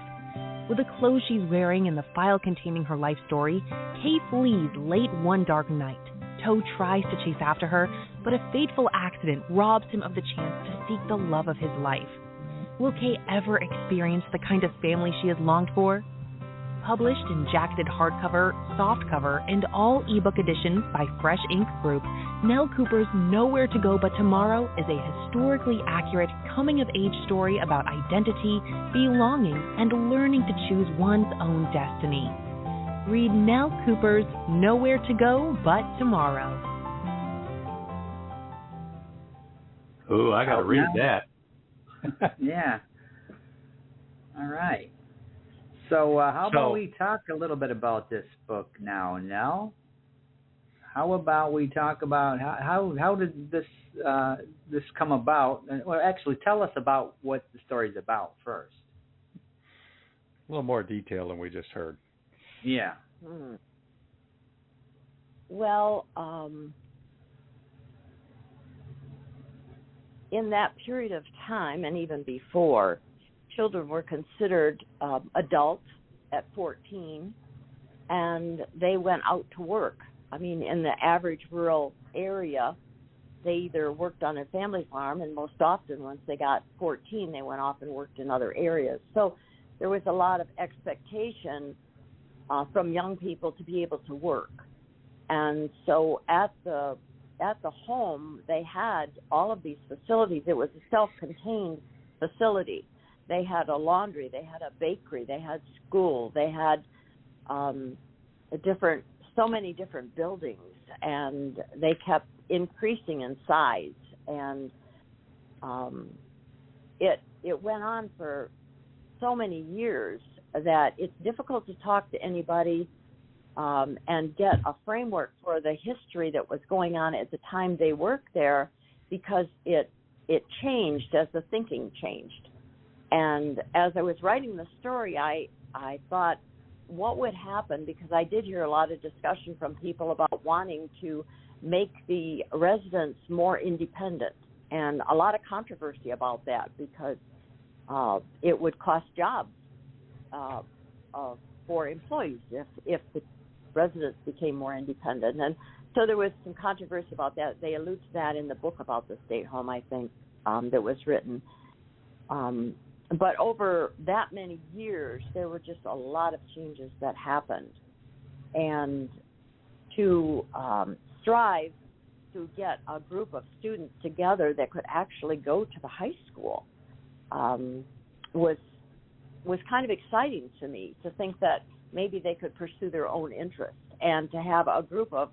With the clothes she's wearing and the file containing her life story, Kay flees late one dark night. Toe tries to chase after her, but a fateful accident robs him of the chance to seek the love of his life. Will Kay ever experience the kind of family she has longed for? Published in jacketed hardcover, softcover, and all ebook editions by Fresh Ink Group, Nelle Cooper's Nowhere to Go But Tomorrow is a historically accurate coming-of-age story about identity, belonging, and learning to choose one's own destiny. Read Nelle Cooper's Nowhere to Go But Tomorrow. Ooh, I got to read that. Yeah. All right. So how about we talk a little bit about this book now, Nelle? How about we talk about how did this come about? Well, actually, tell us about what the story's about first. A little more detail than we just heard. Yeah. Well, in that period of time, and even before, children were considered adults at 14, and they went out to work. I mean, in the average rural area, they either worked on a family farm, and most often once they got 14, they went off and worked in other areas. So there was a lot of expectation from young people to be able to work. And so at the home, they had all of these facilities. It was a self-contained facility. They had a laundry, they had a bakery, they had school, they had so many different buildings, and they kept increasing in size. And it went on for so many years that it's difficult to talk to anybody and get a framework for the history that was going on at the time they worked there, because it changed as the thinking changed. And as I was writing the story, I thought, what would happen, because I did hear a lot of discussion from people about wanting to make the residents more independent, and a lot of controversy about that, because it would cost jobs for employees if the residents became more independent. And so there was some controversy about that. They allude to that in the book about the state home, I think, that was written. But over that many years, there were just a lot of changes that happened. And to strive to get a group of students together that could actually go to the high school was kind of exciting to me, to think that maybe they could pursue their own interests, and to have a group of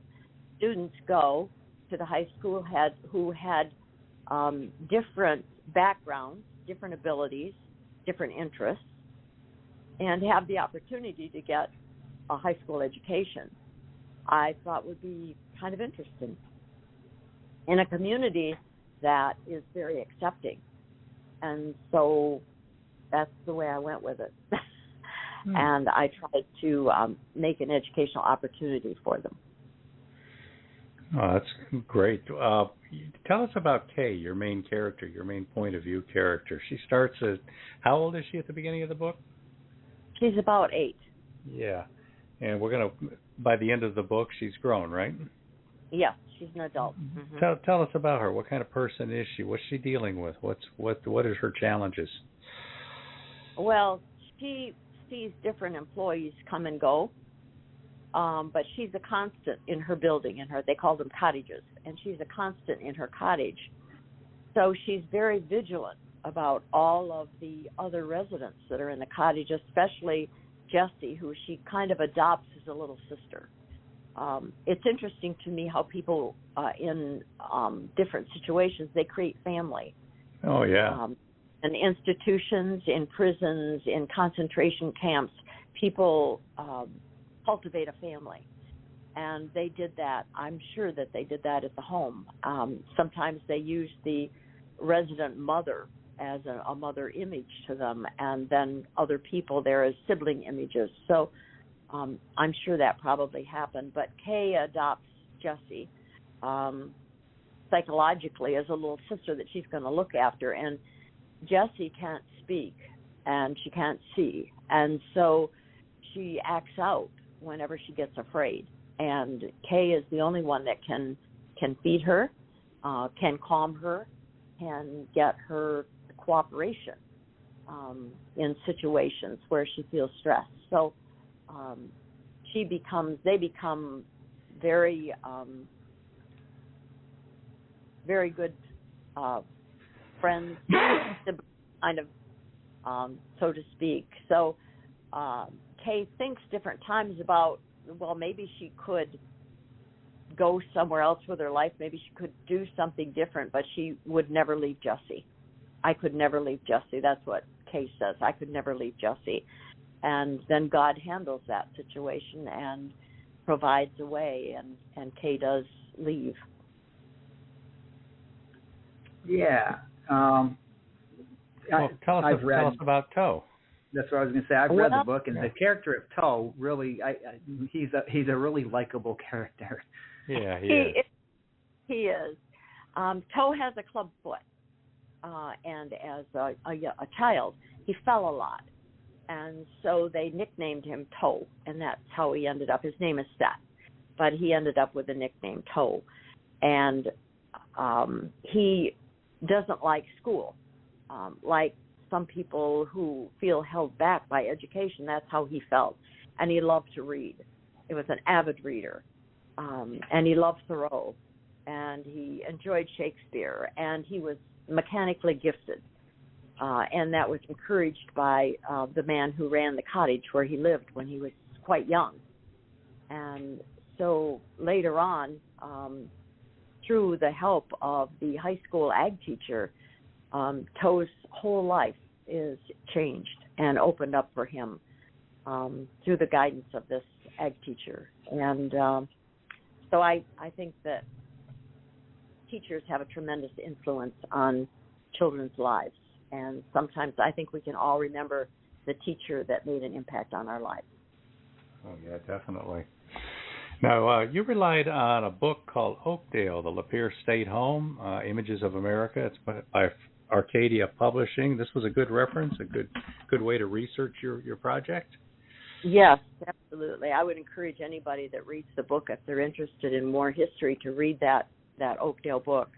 students go to the high school who had different backgrounds, different abilities, different interests, and have the opportunity to get a high school education, I thought would be kind of interesting in a community that is very accepting. And so that's the way I went with it. and I tried to make an educational opportunity for them. Oh, that's great. Tell us about Kay, your main character, your main point of view character. She starts at, how old is she at the beginning of the book? She's about 8. Yeah. And we're going to, by the end of the book, she's grown, right? Yeah, she's an adult. Mm-hmm. Tell us about her. What kind of person is she? What's she dealing with? What is her challenges? Well, she sees different employees come and go. But she's a constant in her building, they call them cottages, and she's a constant in her cottage. So she's very vigilant about all of the other residents that are in the cottage, especially Jessie, who she kind of adopts as a little sister. It's interesting to me how people in different situations, they create family. Oh, yeah. In institutions, in prisons, in concentration camps, people cultivate a family, and they did that. I'm sure that they did that at the home. Sometimes they used the resident mother as a mother image to them, and then other people there as sibling images. So I'm sure that probably happened. But Kay adopts Jessie psychologically as a little sister that she's going to look after, and Jessie can't speak and she can't see, and so she acts out whenever she gets afraid, and Kay is the only one that can feed her, can calm her, can get her cooperation in situations where she feels stressed. So they become very very good friends, kind of so to speak. So Kay thinks different times about, well, maybe she could go somewhere else with her life. Maybe she could do something different, but she would never leave Jessie. I could never leave Jessie. That's what Kay says. I could never leave Jessie. And then God handles that situation and provides a way, and Kay does leave. Yeah. Tell us about Toe. That's what I was going to say. I've read the book, and the character of Toe really, he's a really likable character. Yeah, he is. Toe has a club foot, and as a child, he fell a lot, and so they nicknamed him Toe, and that's how he ended up. His name is Seth, but he ended up with the nickname Toe, and he doesn't like school, like some people who feel held back by education. That's how he felt. And he loved to read. He was an avid reader. And he loved Thoreau. And he enjoyed Shakespeare. And he was mechanically gifted. And that was encouraged by the man who ran the cottage where he lived when he was quite young. And so later on, through the help of the high school ag teacher, Toe's whole life is changed and opened up for him through the guidance of this ag teacher. And so I think that teachers have a tremendous influence on children's lives. And sometimes I think we can all remember the teacher that made an impact on our lives. Oh, yeah, definitely. Now, you relied on a book called Oakdale, the Lapeer State Home, Images of America. It's by Arcadia Publishing. This was a good reference, a good way to research your project? Yes, absolutely. I would encourage anybody that reads the book, if they're interested in more history, to read that Oakdale book.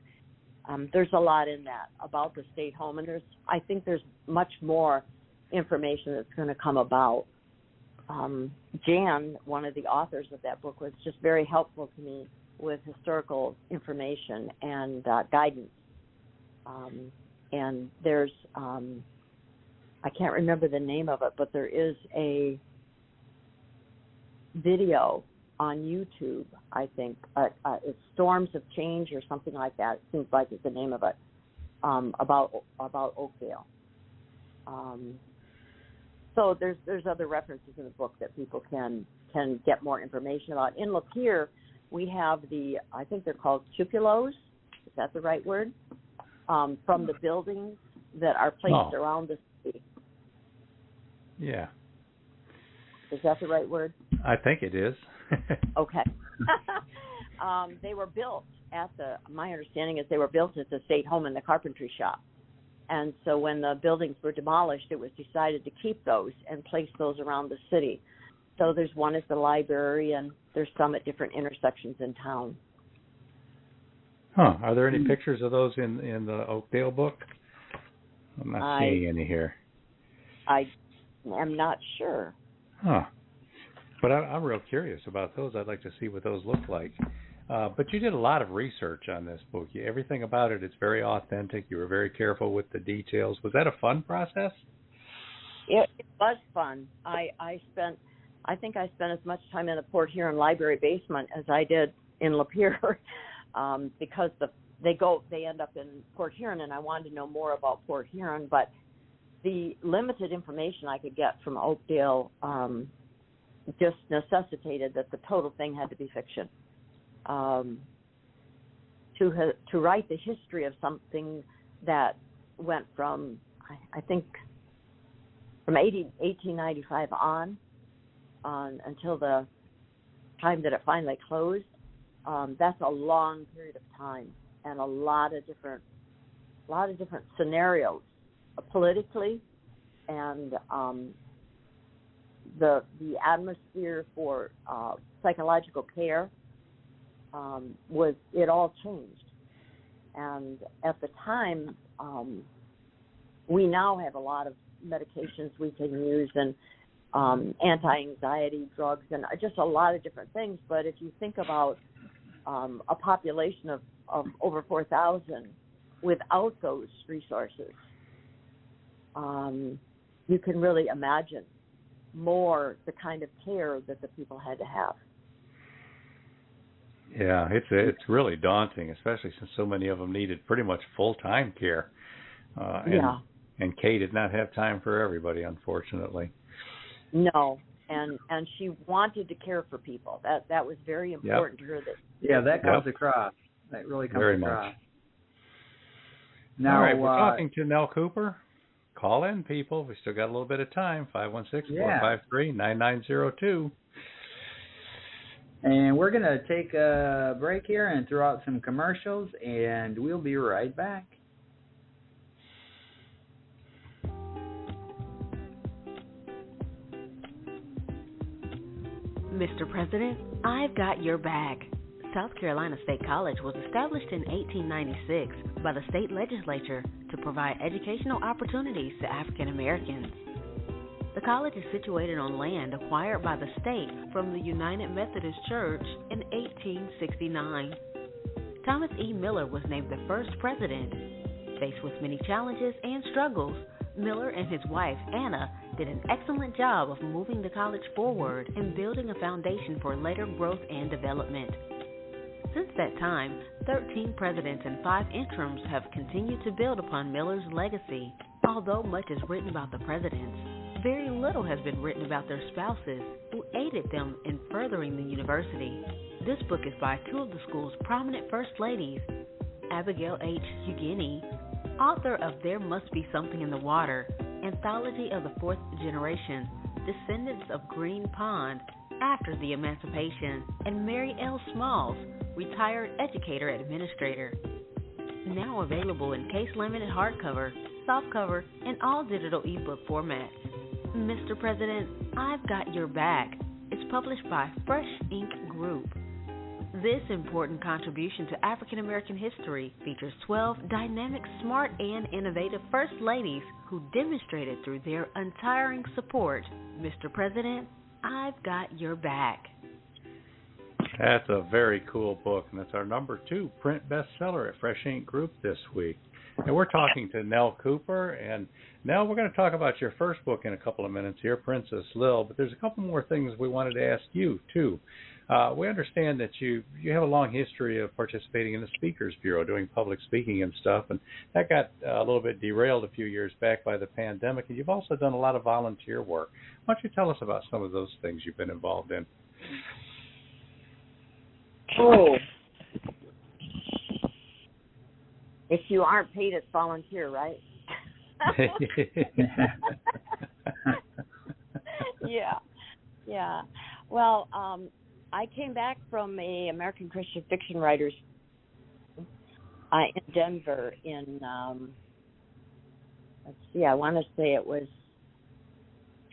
There's a lot in that about the state home, and I think there's much more information that's going to come about. Jan, one of the authors of that book, was just very helpful to me with historical information and guidance. And there's, I can't remember the name of it, but there is a video on YouTube, I think. It's Storms of Change or something like that. It seems like it's the name of it, about Oakdale. So there's other references in the book that people can get more information about. In Lapeer, we have I think they're called cupolas. Is that the right word? From the buildings that are placed around the city. Yeah. Is that the right word? I think it is. Okay. They were built my understanding is they were built at the state home in the carpentry shop. And so when the buildings were demolished, it was decided to keep those and place those around the city. So there's one at the library, and there's some at different intersections in town. Huh. Are there any pictures of those in the Oakdale book? I'm not seeing any here. I am not sure. Huh. But I'm real curious about those. I'd like to see what those look like. But you did a lot of research on this book. Everything about it is very authentic. You were very careful with the details. Was that a fun process? It was fun. I think I spent as much time in the Port Huron Library basement as I did in Lapeer, because they end up in Port Huron, and I wanted to know more about Port Huron. But the limited information I could get from Oakdale just necessitated that the total thing had to be fiction. To write the history of something that went from, I think, from 1895 on until the time that it finally closed, that's a long period of time and a lot of different scenarios politically, and the atmosphere for psychological care it all changed. And at the time, we now have a lot of medications we can use, and anti-anxiety drugs, and just a lot of different things. But if you think about a population of over 4,000 without those resources, you can really imagine more the kind of care that the people had to have. Yeah, it's really daunting, especially since so many of them needed pretty much full-time care. And Kay did not have time for everybody, unfortunately. No, and she wanted to care for people. That was very important to her. That comes across. That really comes very across. Much. Now, all right, we're talking to Nelle Cooper. Call in, people. We still got a little bit of time. 516-453-9902. And we're going to take a break here and throw out some commercials, and we'll be right back. Mr. President, I've got your back. South Carolina State College was established in 1896 by the state legislature to provide educational opportunities to African Americans. The college is situated on land acquired by the state from the United Methodist Church in 1869. Thomas E. Miller was named the first president. Faced with many challenges and struggles, Miller and his wife, Anna, did an excellent job of moving the college forward and building a foundation for later growth and development. Since that time, 13 presidents and 5 interims have continued to build upon Miller's legacy. Although much is written about the presidents, very little has been written about their spouses who aided them in furthering the university. This book is by 2 of the school's prominent first ladies, Abigail H. Hugueny, author of There Must Be Something in the Water, Anthology of the 4th Generation, Descendants of Green Pond, After the Emancipation, and Mary L. Smalls, retired educator administrator. Now available in case-limited hardcover, softcover, and all digital ebook formats. Mr. President, I've Got Your Back. It's published by Fresh Ink Group. This important contribution to African American history features 12 dynamic, smart, and innovative First Ladies who demonstrated through their untiring support. Mr. President, I've Got Your Back. That's a very cool book, and it's our number 2 print bestseller at Fresh Ink Group this week. And we're talking to Nelle Cooper. And Nelle, we're going to talk about your first book in a couple of minutes here, Princess Lil. But there's a couple more things we wanted to ask you, too. We understand that you have a long history of participating in the Speakers Bureau, doing public speaking and stuff. And that got a little bit derailed a few years back by the pandemic. And you've also done a lot of volunteer work. Why don't you tell us about some of those things you've been involved in? Oh. If you aren't paid, it's volunteer, right? Yeah. Well, I came back from a American Christian Fiction Writers in Denver in, let's see, I want to say it was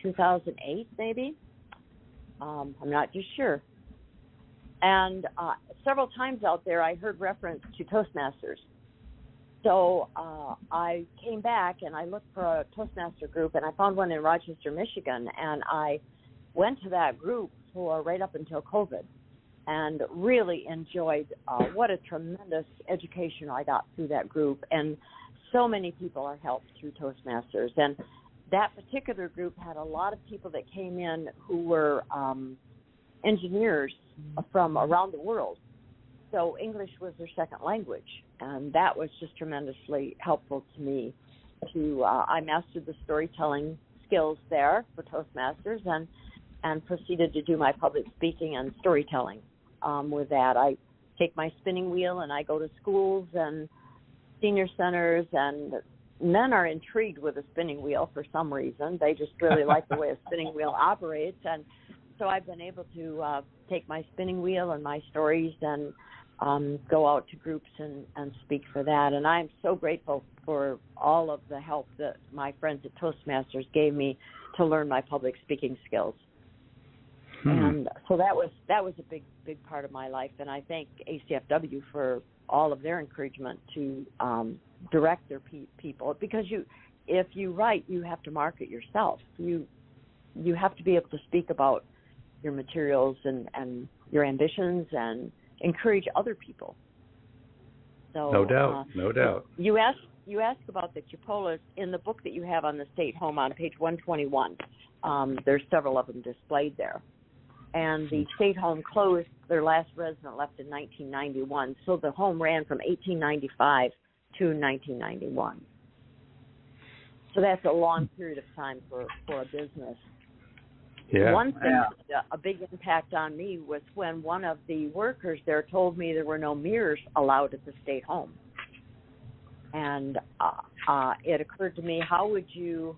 2008 maybe. I'm not too sure. And several times out there I heard reference to Toastmasters. So I came back and I looked for a Toastmaster group, and I found one in Rochester, Michigan, and I went to that group for right up until COVID and really enjoyed what a tremendous education I got through that group. And so many people are helped through Toastmasters. And that particular group had a lot of people that came in who were engineers from around the world. So English was their second language, and that was just tremendously helpful to me. I mastered the storytelling skills there for Toastmasters and proceeded to do my public speaking and storytelling with that. I take my spinning wheel and I go to schools and senior centers, and men are intrigued with a spinning wheel for some reason. They just really like the way a spinning wheel operates, and so I've been able to take my spinning wheel and my stories and go out to groups and speak for that. And I'm so grateful for all of the help that my friends at Toastmasters gave me to learn my public speaking skills. And so that was a big part of my life. And I thank ACFW for all of their encouragement to direct their people, because if you write, you have to market yourself. You have to be able to speak about your materials and your ambitions and encourage other people. So no doubt. You ask about the cupolas in the book that you have on the State Home on page 121. There's several of them displayed there. And the State Home closed, their last resident left in 1991. So the home ran from 1895 to 1991. So that's a long period of time for a business. Yeah. One thing that had a big impact on me was when one of the workers there told me there were no mirrors allowed at the State Home. And it occurred to me, how would you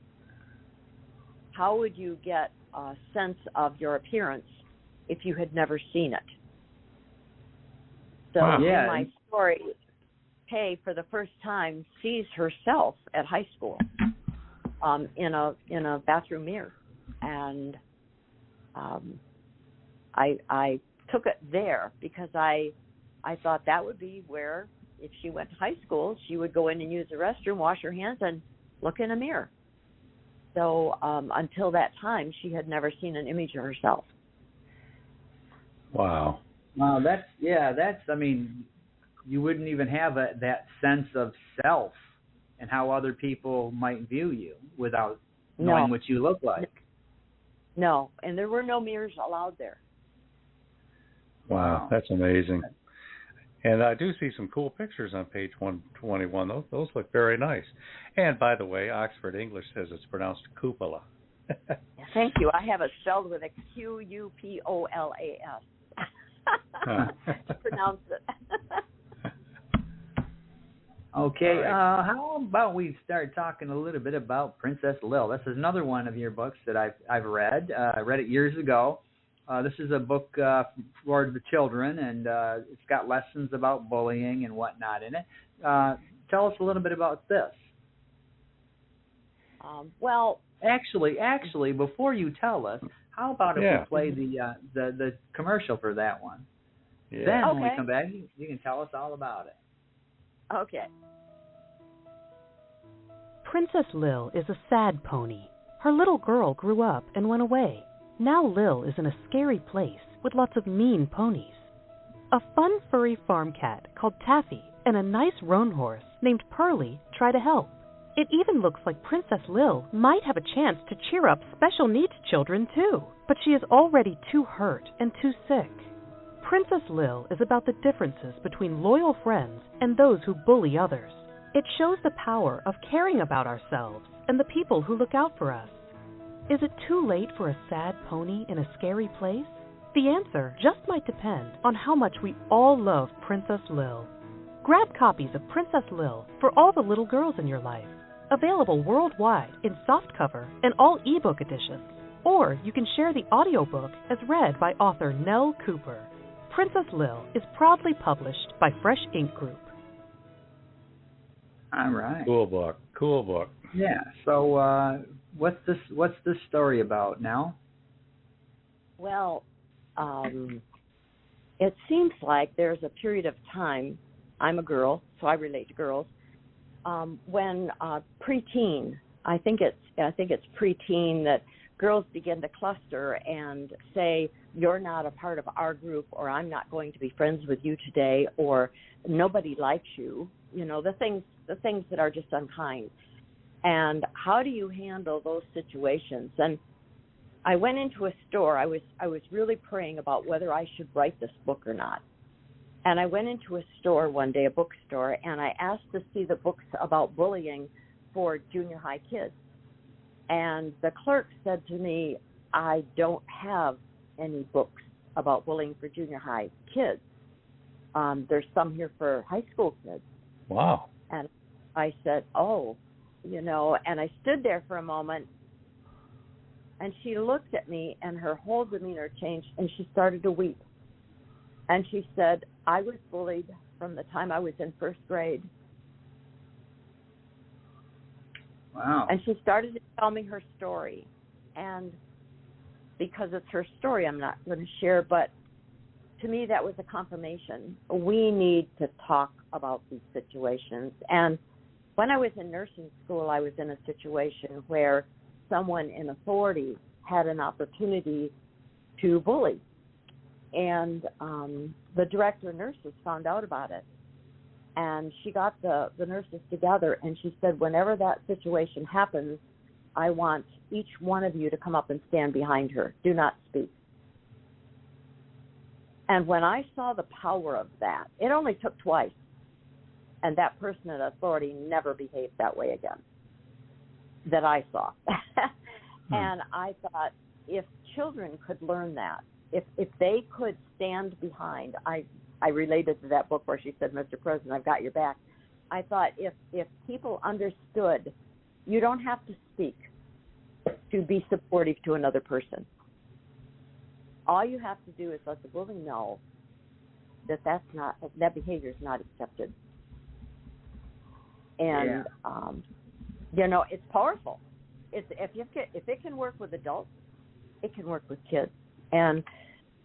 get a sense of your appearance if you had never seen it? So in my story, Kay, for the first time, sees herself at high school in a bathroom mirror. And I took it there because I thought that would be where, if she went to high school, she would go in and use the restroom, wash her hands, and look in a mirror. So until that time, she had never seen an image of herself. Wow. That's I mean, you wouldn't even have that sense of self and how other people might view you without knowing what you look like. No, and there were no mirrors allowed there. Wow, that's amazing. And I do see some cool pictures on page 121. Those look very nice. And by the way, Oxford English says it's pronounced cupola. Thank you. I have it spelled with a Qupolas. To pronounce it. Okay, right. How about we start talking a little bit about Princess Lil? This is another one of your books that I've read. I read it years ago. This is a book for the children, and it's got lessons about bullying and whatnot in it. Tell us a little bit about this. Well, actually, before you tell us, how about if we play the commercial for that one? Yeah. Then when we come back, you can tell us all about it. Okay. Princess Lil is a sad pony. Her little girl grew up and went away. Now Lil is in a scary place with lots of mean ponies. A fun furry farm cat called Taffy and a nice roan horse named Pearly try to help. It even looks like Princess Lil might have a chance to cheer up special needs children too, but she is already too hurt and too sick. Princess Lil is about the differences between loyal friends and those who bully others. It shows the power of caring about ourselves and the people who look out for us. Is it too late for a sad pony in a scary place? The answer just might depend on how much we all love Princess Lil. Grab copies of Princess Lil for all the little girls in your life. Available worldwide in softcover and all ebook editions. Or you can share the audiobook as read by author Nelle Cooper. Princess Lil is proudly published by Fresh Ink Group. All right. Cool book. Yeah. So what's this story about now? Well, it seems like there's a period of time, I'm a girl, so I relate to girls, when preteen, I think it's preteen, that girls begin to cluster and say, you're not a part of our group, or I'm not going to be friends with you today, or nobody likes you, the things that are just unkind. And how do you handle those situations? And I went into a store. I was really praying about whether I should write this book or not. And I went into a store one day, a bookstore, and I asked to see the books about bullying for junior high kids. And the clerk said to me, I don't have any books about bullying for junior high kids. There's some here for high school kids. Wow. And I said, and I stood there for a moment, and she looked at me, and her whole demeanor changed, and she started to weep. And she said, I was bullied from the time I was in first grade. Wow. And she started to tell me her story. And because it's her story, I'm not going to share, but to me that was a confirmation. We need to talk about these situations. And when I was in nursing school, I was in a situation where someone in authority had an opportunity to bully. And the director of nurses found out about it. And she got the nurses together, and she said, whenever that situation happens, I want each one of you to come up and stand behind her. Do not speak. And when I saw the power of that, it only took twice. And that person in authority never behaved that way again that I saw. And I thought, if children could learn that, if they could stand behind, I related to that book where she said, Mr. President, I've got your back. I thought if people understood, you don't have to speak to be supportive to another person. All you have to do is let the bully know that behavior is not accepted. And it's powerful. If it can work with adults, it can work with kids. And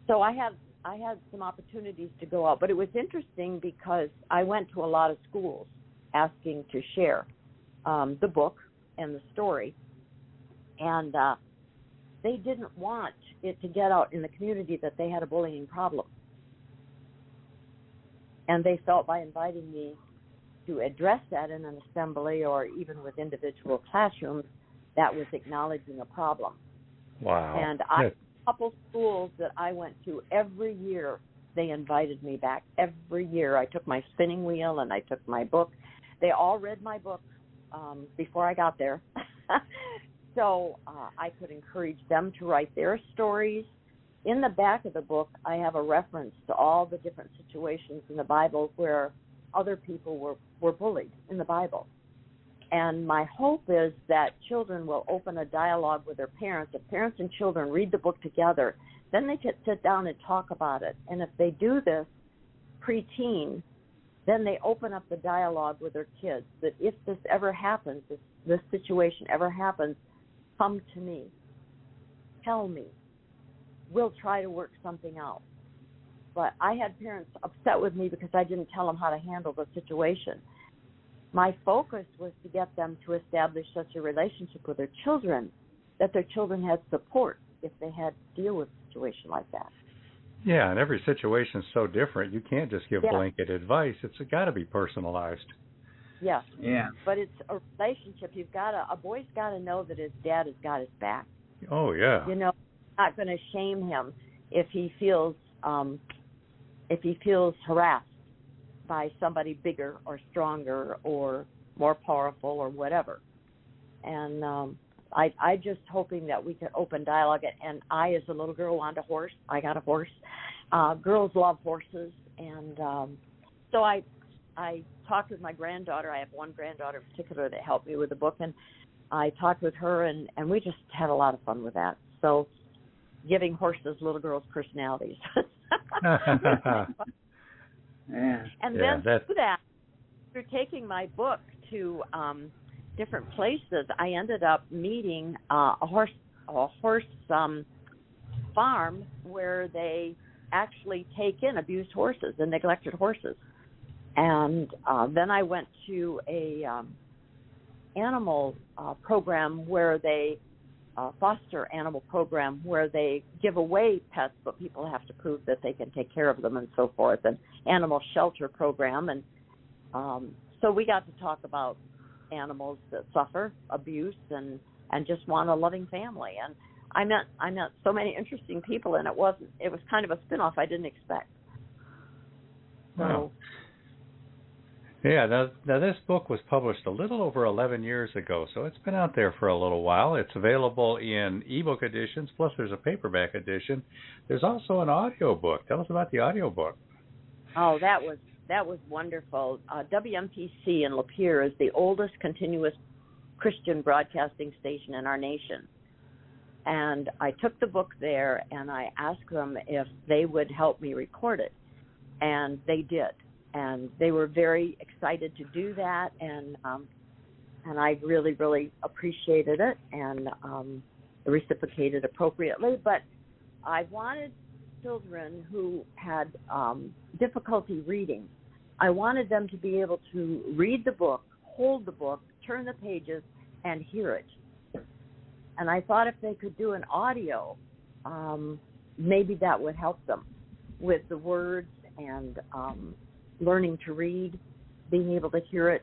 so I had some opportunities to go out, but it was interesting because I went to a lot of schools asking to share the book and the story, and they didn't want it to get out in the community that they had a bullying problem. And they felt by inviting me to address that in an assembly or even with individual classrooms, that was acknowledging a problem. Wow. And a couple schools that I went to, every year they invited me back. Every year I took my spinning wheel and I took my book. They all read my book before I got there. So I could encourage them to write their stories. In the back of the book, I have a reference to all the different situations in the Bible where other people were bullied in the Bible. And my hope is that children will open a dialogue with their parents. If parents and children read the book together, then they can sit down and talk about it. And if they do this preteen, then they open up the dialogue with their kids, that if this ever happens, if this situation ever happens, come to me. Tell me. We'll try to work something out. But I had parents upset with me because I didn't tell them how to handle the situation. My focus was to get them to establish such a relationship with their children that their children had support if they had to deal with a situation like that. Yeah, and every situation is so different. You can't just give blanket advice. It's got to be personalized. Yes. Yeah. But it's a relationship. A boy's got to know that his dad has got his back. Oh, yeah. Not going to shame him if he feels harassed by somebody bigger or stronger or more powerful or whatever. And I just hoping that we could open dialogue. And I, as a little girl, wanted a horse. I got a horse. Girls love horses. And so I talked with my granddaughter. I have one granddaughter in particular that helped me with the book. And I talked with her, and we just had a lot of fun with that. giving horses little girls' personalities. And then through that, through taking my book to different places, I ended up meeting a horse farm where they actually take in abused horses and neglected horses. And then I went to a animal program where they foster animal program where they give away pets, but people have to prove that they can take care of them and so forth, and animal shelter program. And so we got to talk about animals that suffer abuse and just want a loving family. And I met so many interesting people, and it was kind of a spinoff I didn't expect. Wow. Yeah, now this book was published a little over 11 years ago, so it's been out there for a little while. It's available in ebook editions, plus there's a paperback edition. There's also an audio book. Tell us about the audio book. Oh, that was wonderful. WMPC in Lapeer is the oldest continuous Christian broadcasting station in our nation. And I took the book there, and I asked them if they would help me record it. And they did. And they were very excited to do that, and I really, really appreciated it and reciprocated appropriately. But I wanted children who had difficulty reading. I wanted them to be able to read the book, hold the book, turn the pages, and hear it. And I thought if they could do an audio, maybe that would help them with the words and learning to read, being able to hear it.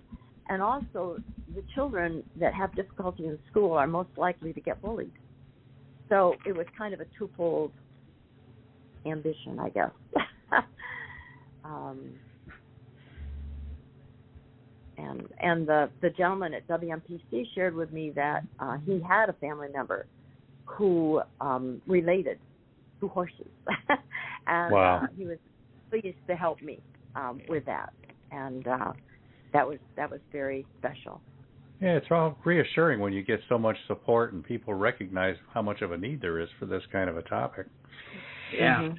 And also, the children that have difficulty in school are most likely to get bullied. So it was kind of a twofold ambition, I guess. And the gentleman at WMPC shared with me that he had a family member who related to horses. And wow. He was pleased to help me with that, and that was very special. Yeah, it's all reassuring when you get so much support and people recognize how much of a need there is for this kind of a topic. Yeah. Mm-hmm.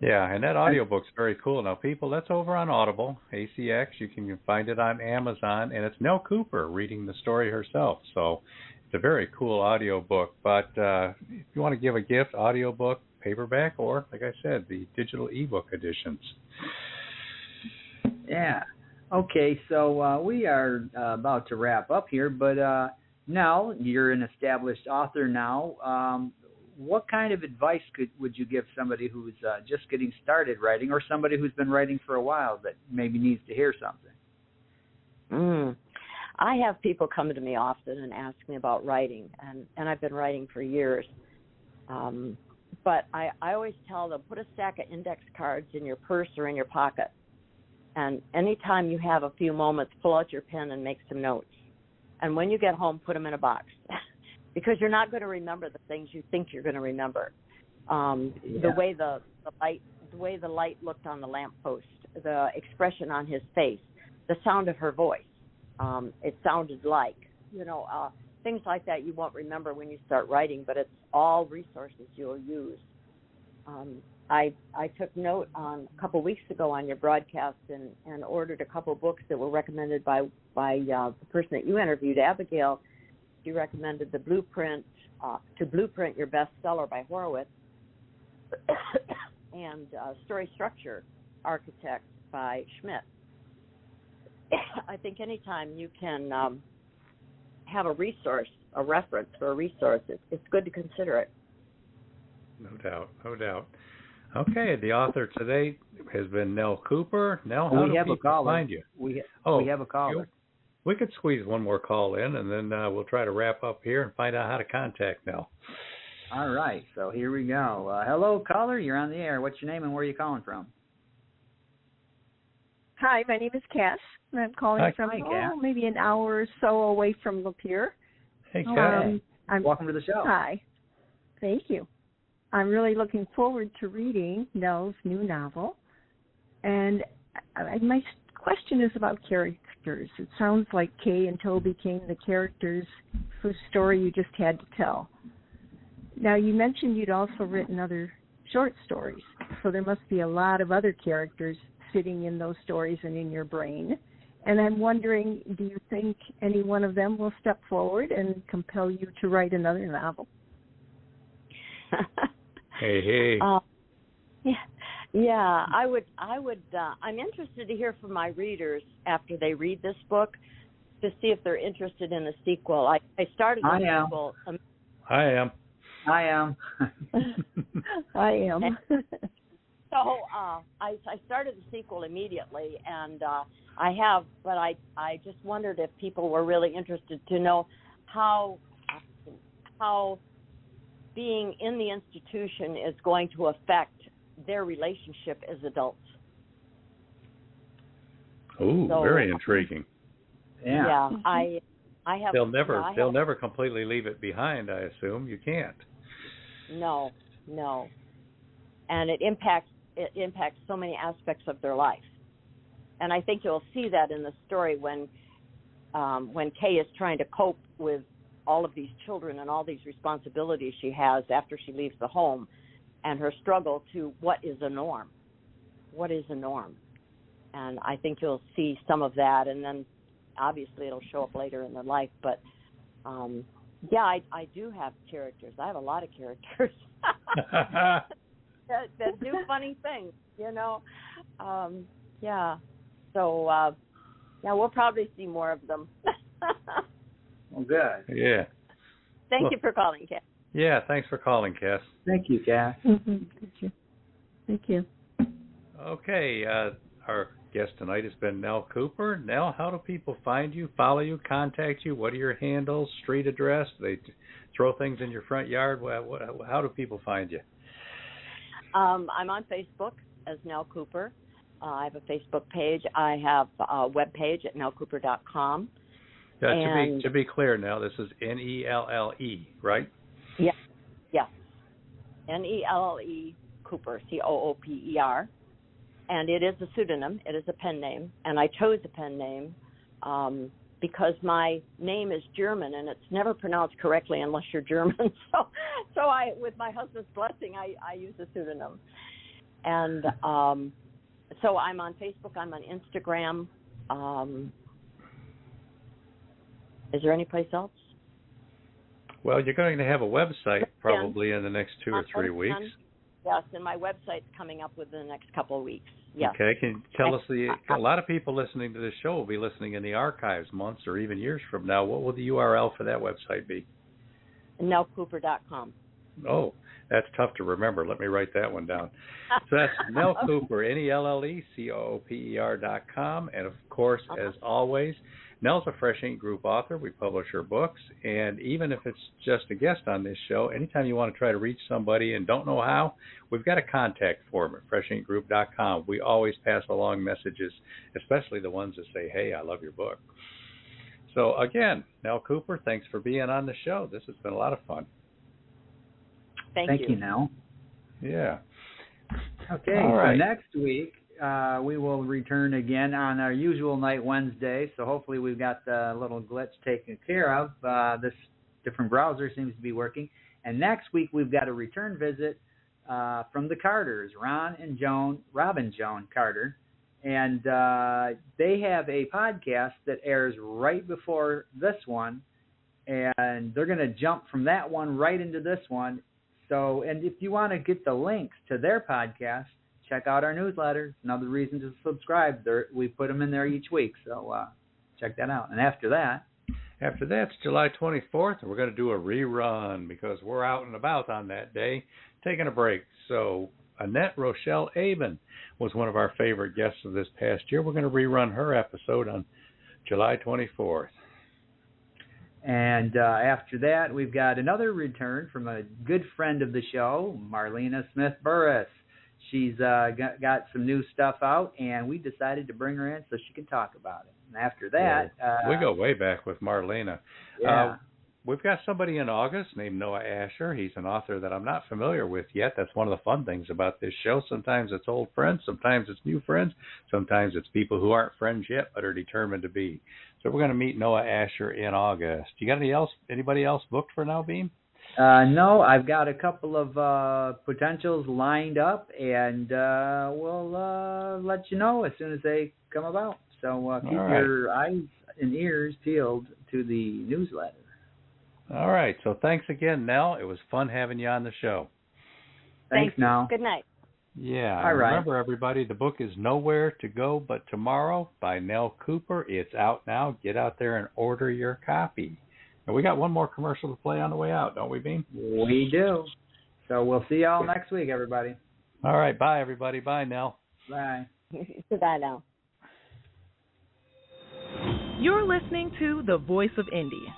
Yeah, and that audiobook's very cool. Now, people, that's over on Audible, ACX. You can find it on Amazon, and it's Nelle Cooper reading the story herself. So it's a very cool audiobook. But if you want to give a gift, audiobook, paperback, or, like I said, the digital ebook editions. Yeah. Okay, so we are about to wrap up here, but Nelle, you're an established author now. What kind of advice would you give somebody who's just getting started writing, or somebody who's been writing for a while that maybe needs to hear something? I have people come to me often and ask me about writing, and I've been writing for years. But I always tell them, put a stack of index cards in your purse or in your pocket. And anytime you have a few moments, pull out your pen and make some notes. And when you get home, put them in a box. Because you're not going to remember the things you think you're going to remember. The way the light looked on the lamppost, the expression on his face, the sound of her voice. It sounded like, things like that you won't remember when you start writing, but it's all resources you'll use. I took note on a couple weeks ago on your broadcast and ordered a couple books that were recommended by the person that you interviewed, Abigail. She recommended the Blueprint to Blueprint Your Bestseller by Horowitz and Story Structure Architect by Schmidt. I think anytime you can have a resource, a reference for a resource, it's good to consider it. No doubt. Okay, the author today has been Nelle Cooper. Nelle, how do people find you? We have a caller. We could squeeze one more call in, and then we'll try to wrap up here and find out how to contact Nelle. All right, so here we go. Hello, caller. You're on the air. What's your name and where are you calling from? Hi, my name is Cass, and I'm calling from maybe an hour or so away from Lapeer. Hey, Cass. Welcome to the show. Hi. Thank you. I'm really looking forward to reading Nelle's new novel. And my question is about characters. It sounds like Kay and Toby became the characters whose story you just had to tell. Now, you mentioned you'd also written other short stories, so there must be a lot of other characters sitting in those stories and in your brain. And I'm wondering, do you think any one of them will step forward and compel you to write another novel? Hey. Yeah, I would. I'm interested to hear from my readers after they read this book to see if they're interested in a sequel. I started the sequel. I am. I am. So I started the sequel immediately, and I have, but I just wondered if people were really interested to know how being in the institution is going to affect their relationship as adults. Ooh, very intriguing. Yeah, I have. They'll never completely leave it behind, I assume. You can't. No, and it impacts so many aspects of their life, and I think you'll see that in the story when Kay is trying to cope with all of these children and all these responsibilities she has after she leaves the home, and her struggle to what is a norm, and I think you'll see some of that, and then obviously it'll show up later in their life, but. Yeah, I do have characters. I have a lot of characters that do funny things, you know. Yeah. So, we'll probably see more of them. Well, good. Yeah. Thank you for calling, Cass. Yeah, thanks for calling, Cass. Thank you, Cass. Thank you. Okay, our guest tonight has been Nelle Cooper. Nelle, how do people find you, follow you, contact you? What are your handles, street address? They throw things in your front yard? How do people find you? I'm on Facebook as Nelle Cooper. I have a Facebook page. I have a web page at nellecooper.com. To be clear now, this is Nelle, right? Yes. Nelle Cooper, Cooper. And it is a pseudonym. It is a pen name. And I chose a pen name because my name is German, and it's never pronounced correctly unless you're German. So I, with my husband's blessing, I use a pseudonym. And so I'm on Facebook. I'm on Instagram. Is there any place else? Well, you're going to have a website probably in the next 2 or 3 weeks. Yes, and my website's coming up within the next couple of weeks. Yes. Okay, can you tell us a lot of people listening to this show will be listening in the archives months or even years from now. What will the URL for that website be? NelleCooper.com. Oh, that's tough to remember. Let me write that one down. So that's Nelle Cooper, NelleCooper.com. And, of course, as always, Nelle's a Fresh Ink Group author. We publish her books. And even if it's just a guest on this show, anytime you want to try to reach somebody and don't know how, we've got a contact form at FreshInkGroup.com. We always pass along messages, especially the ones that say, hey, I love your book. So, again, Nelle Cooper, thanks for being on the show. This has been a lot of fun. Thank you, Nelle. Yeah. Okay, all right. So next week we will return again on our usual night Wednesday. So hopefully we've got the little glitch taken care of. This different browser seems to be working. And next week we've got a return visit from the Carters, Rob and Joan Carter. And they have a podcast that airs right before this one. And they're going to jump from that one right into this one. So, and if you want to get the links to their podcast, check out our newsletter. Another reason to subscribe. We put them in there each week, so check that out. And after that's July 24th, and we're going to do a rerun because we're out and about on that day, taking a break. So Annette Rochelle Aben was one of our favorite guests of this past year. We're going to rerun her episode on July 24th. And after that, we've got another return from a good friend of the show, Marlena Smith-Burris. She's got some new stuff out, and we decided to bring her in so she can talk about it. And after that... we go way back with Marlena. Yeah. We've got somebody in August named Noah Asher. He's an author that I'm not familiar with yet. That's one of the fun things about this show. Sometimes it's old friends. Sometimes it's new friends. Sometimes it's people who aren't friends yet but are determined to be. So we're going to meet Noah Asher in August. You got anybody else booked for now, Beem? No, I've got a couple of potentials lined up, and we'll let you know as soon as they come about. So keep your eyes and ears peeled to the newsletter. All right. So thanks again, Nell. It was fun having you on the show. Thanks, Nell. Good night. Yeah. All right. Remember, everybody, the book is Nowhere to Go But Tomorrow by Nelle Cooper. It's out now. Get out there and order your copy. And we got one more commercial to play on the way out, don't we, Beem? We do. So we'll see y'all next week, everybody. All right. Bye, everybody. Bye, Nell. Bye. Bye now. You're listening to The Voice of Indie.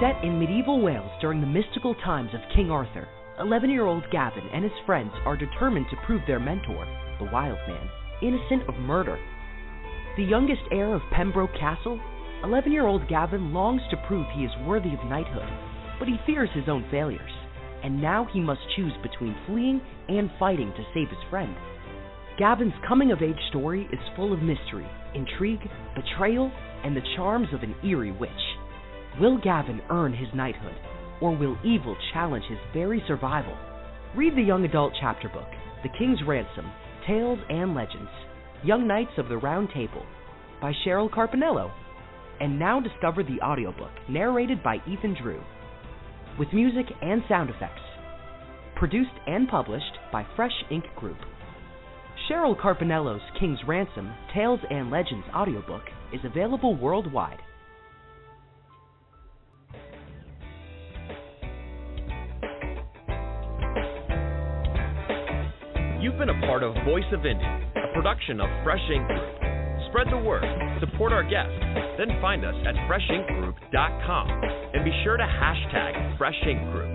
Set in medieval Wales during the mystical times of King Arthur, 11-year-old Gavin and his friends are determined to prove their mentor, the Wild Man, innocent of murder. The youngest heir of Pembroke Castle, 11-year-old Gavin longs to prove he is worthy of knighthood, but he fears his own failures, and now he must choose between fleeing and fighting to save his friend. Gavin's coming-of-age story is full of mystery, intrigue, betrayal, and the charms of an eerie witch. Will Gavin earn his knighthood, or will evil challenge his very survival? Read the young adult chapter book, The King's Ransom, Tales and Legends, Young Knights of the Round Table, by Cheryl Carpinello, and now discover the audiobook, narrated by Ethan Drew, with music and sound effects. Produced and published by Fresh Ink Group. Cheryl Carpinello's King's Ransom, Tales and Legends audiobook is available worldwide. You've been a part of Voice of Indie, a production of Fresh Ink Group. Spread the word, support our guests, then find us at freshinkgroup.com and be sure to hashtag Fresh Ink Group.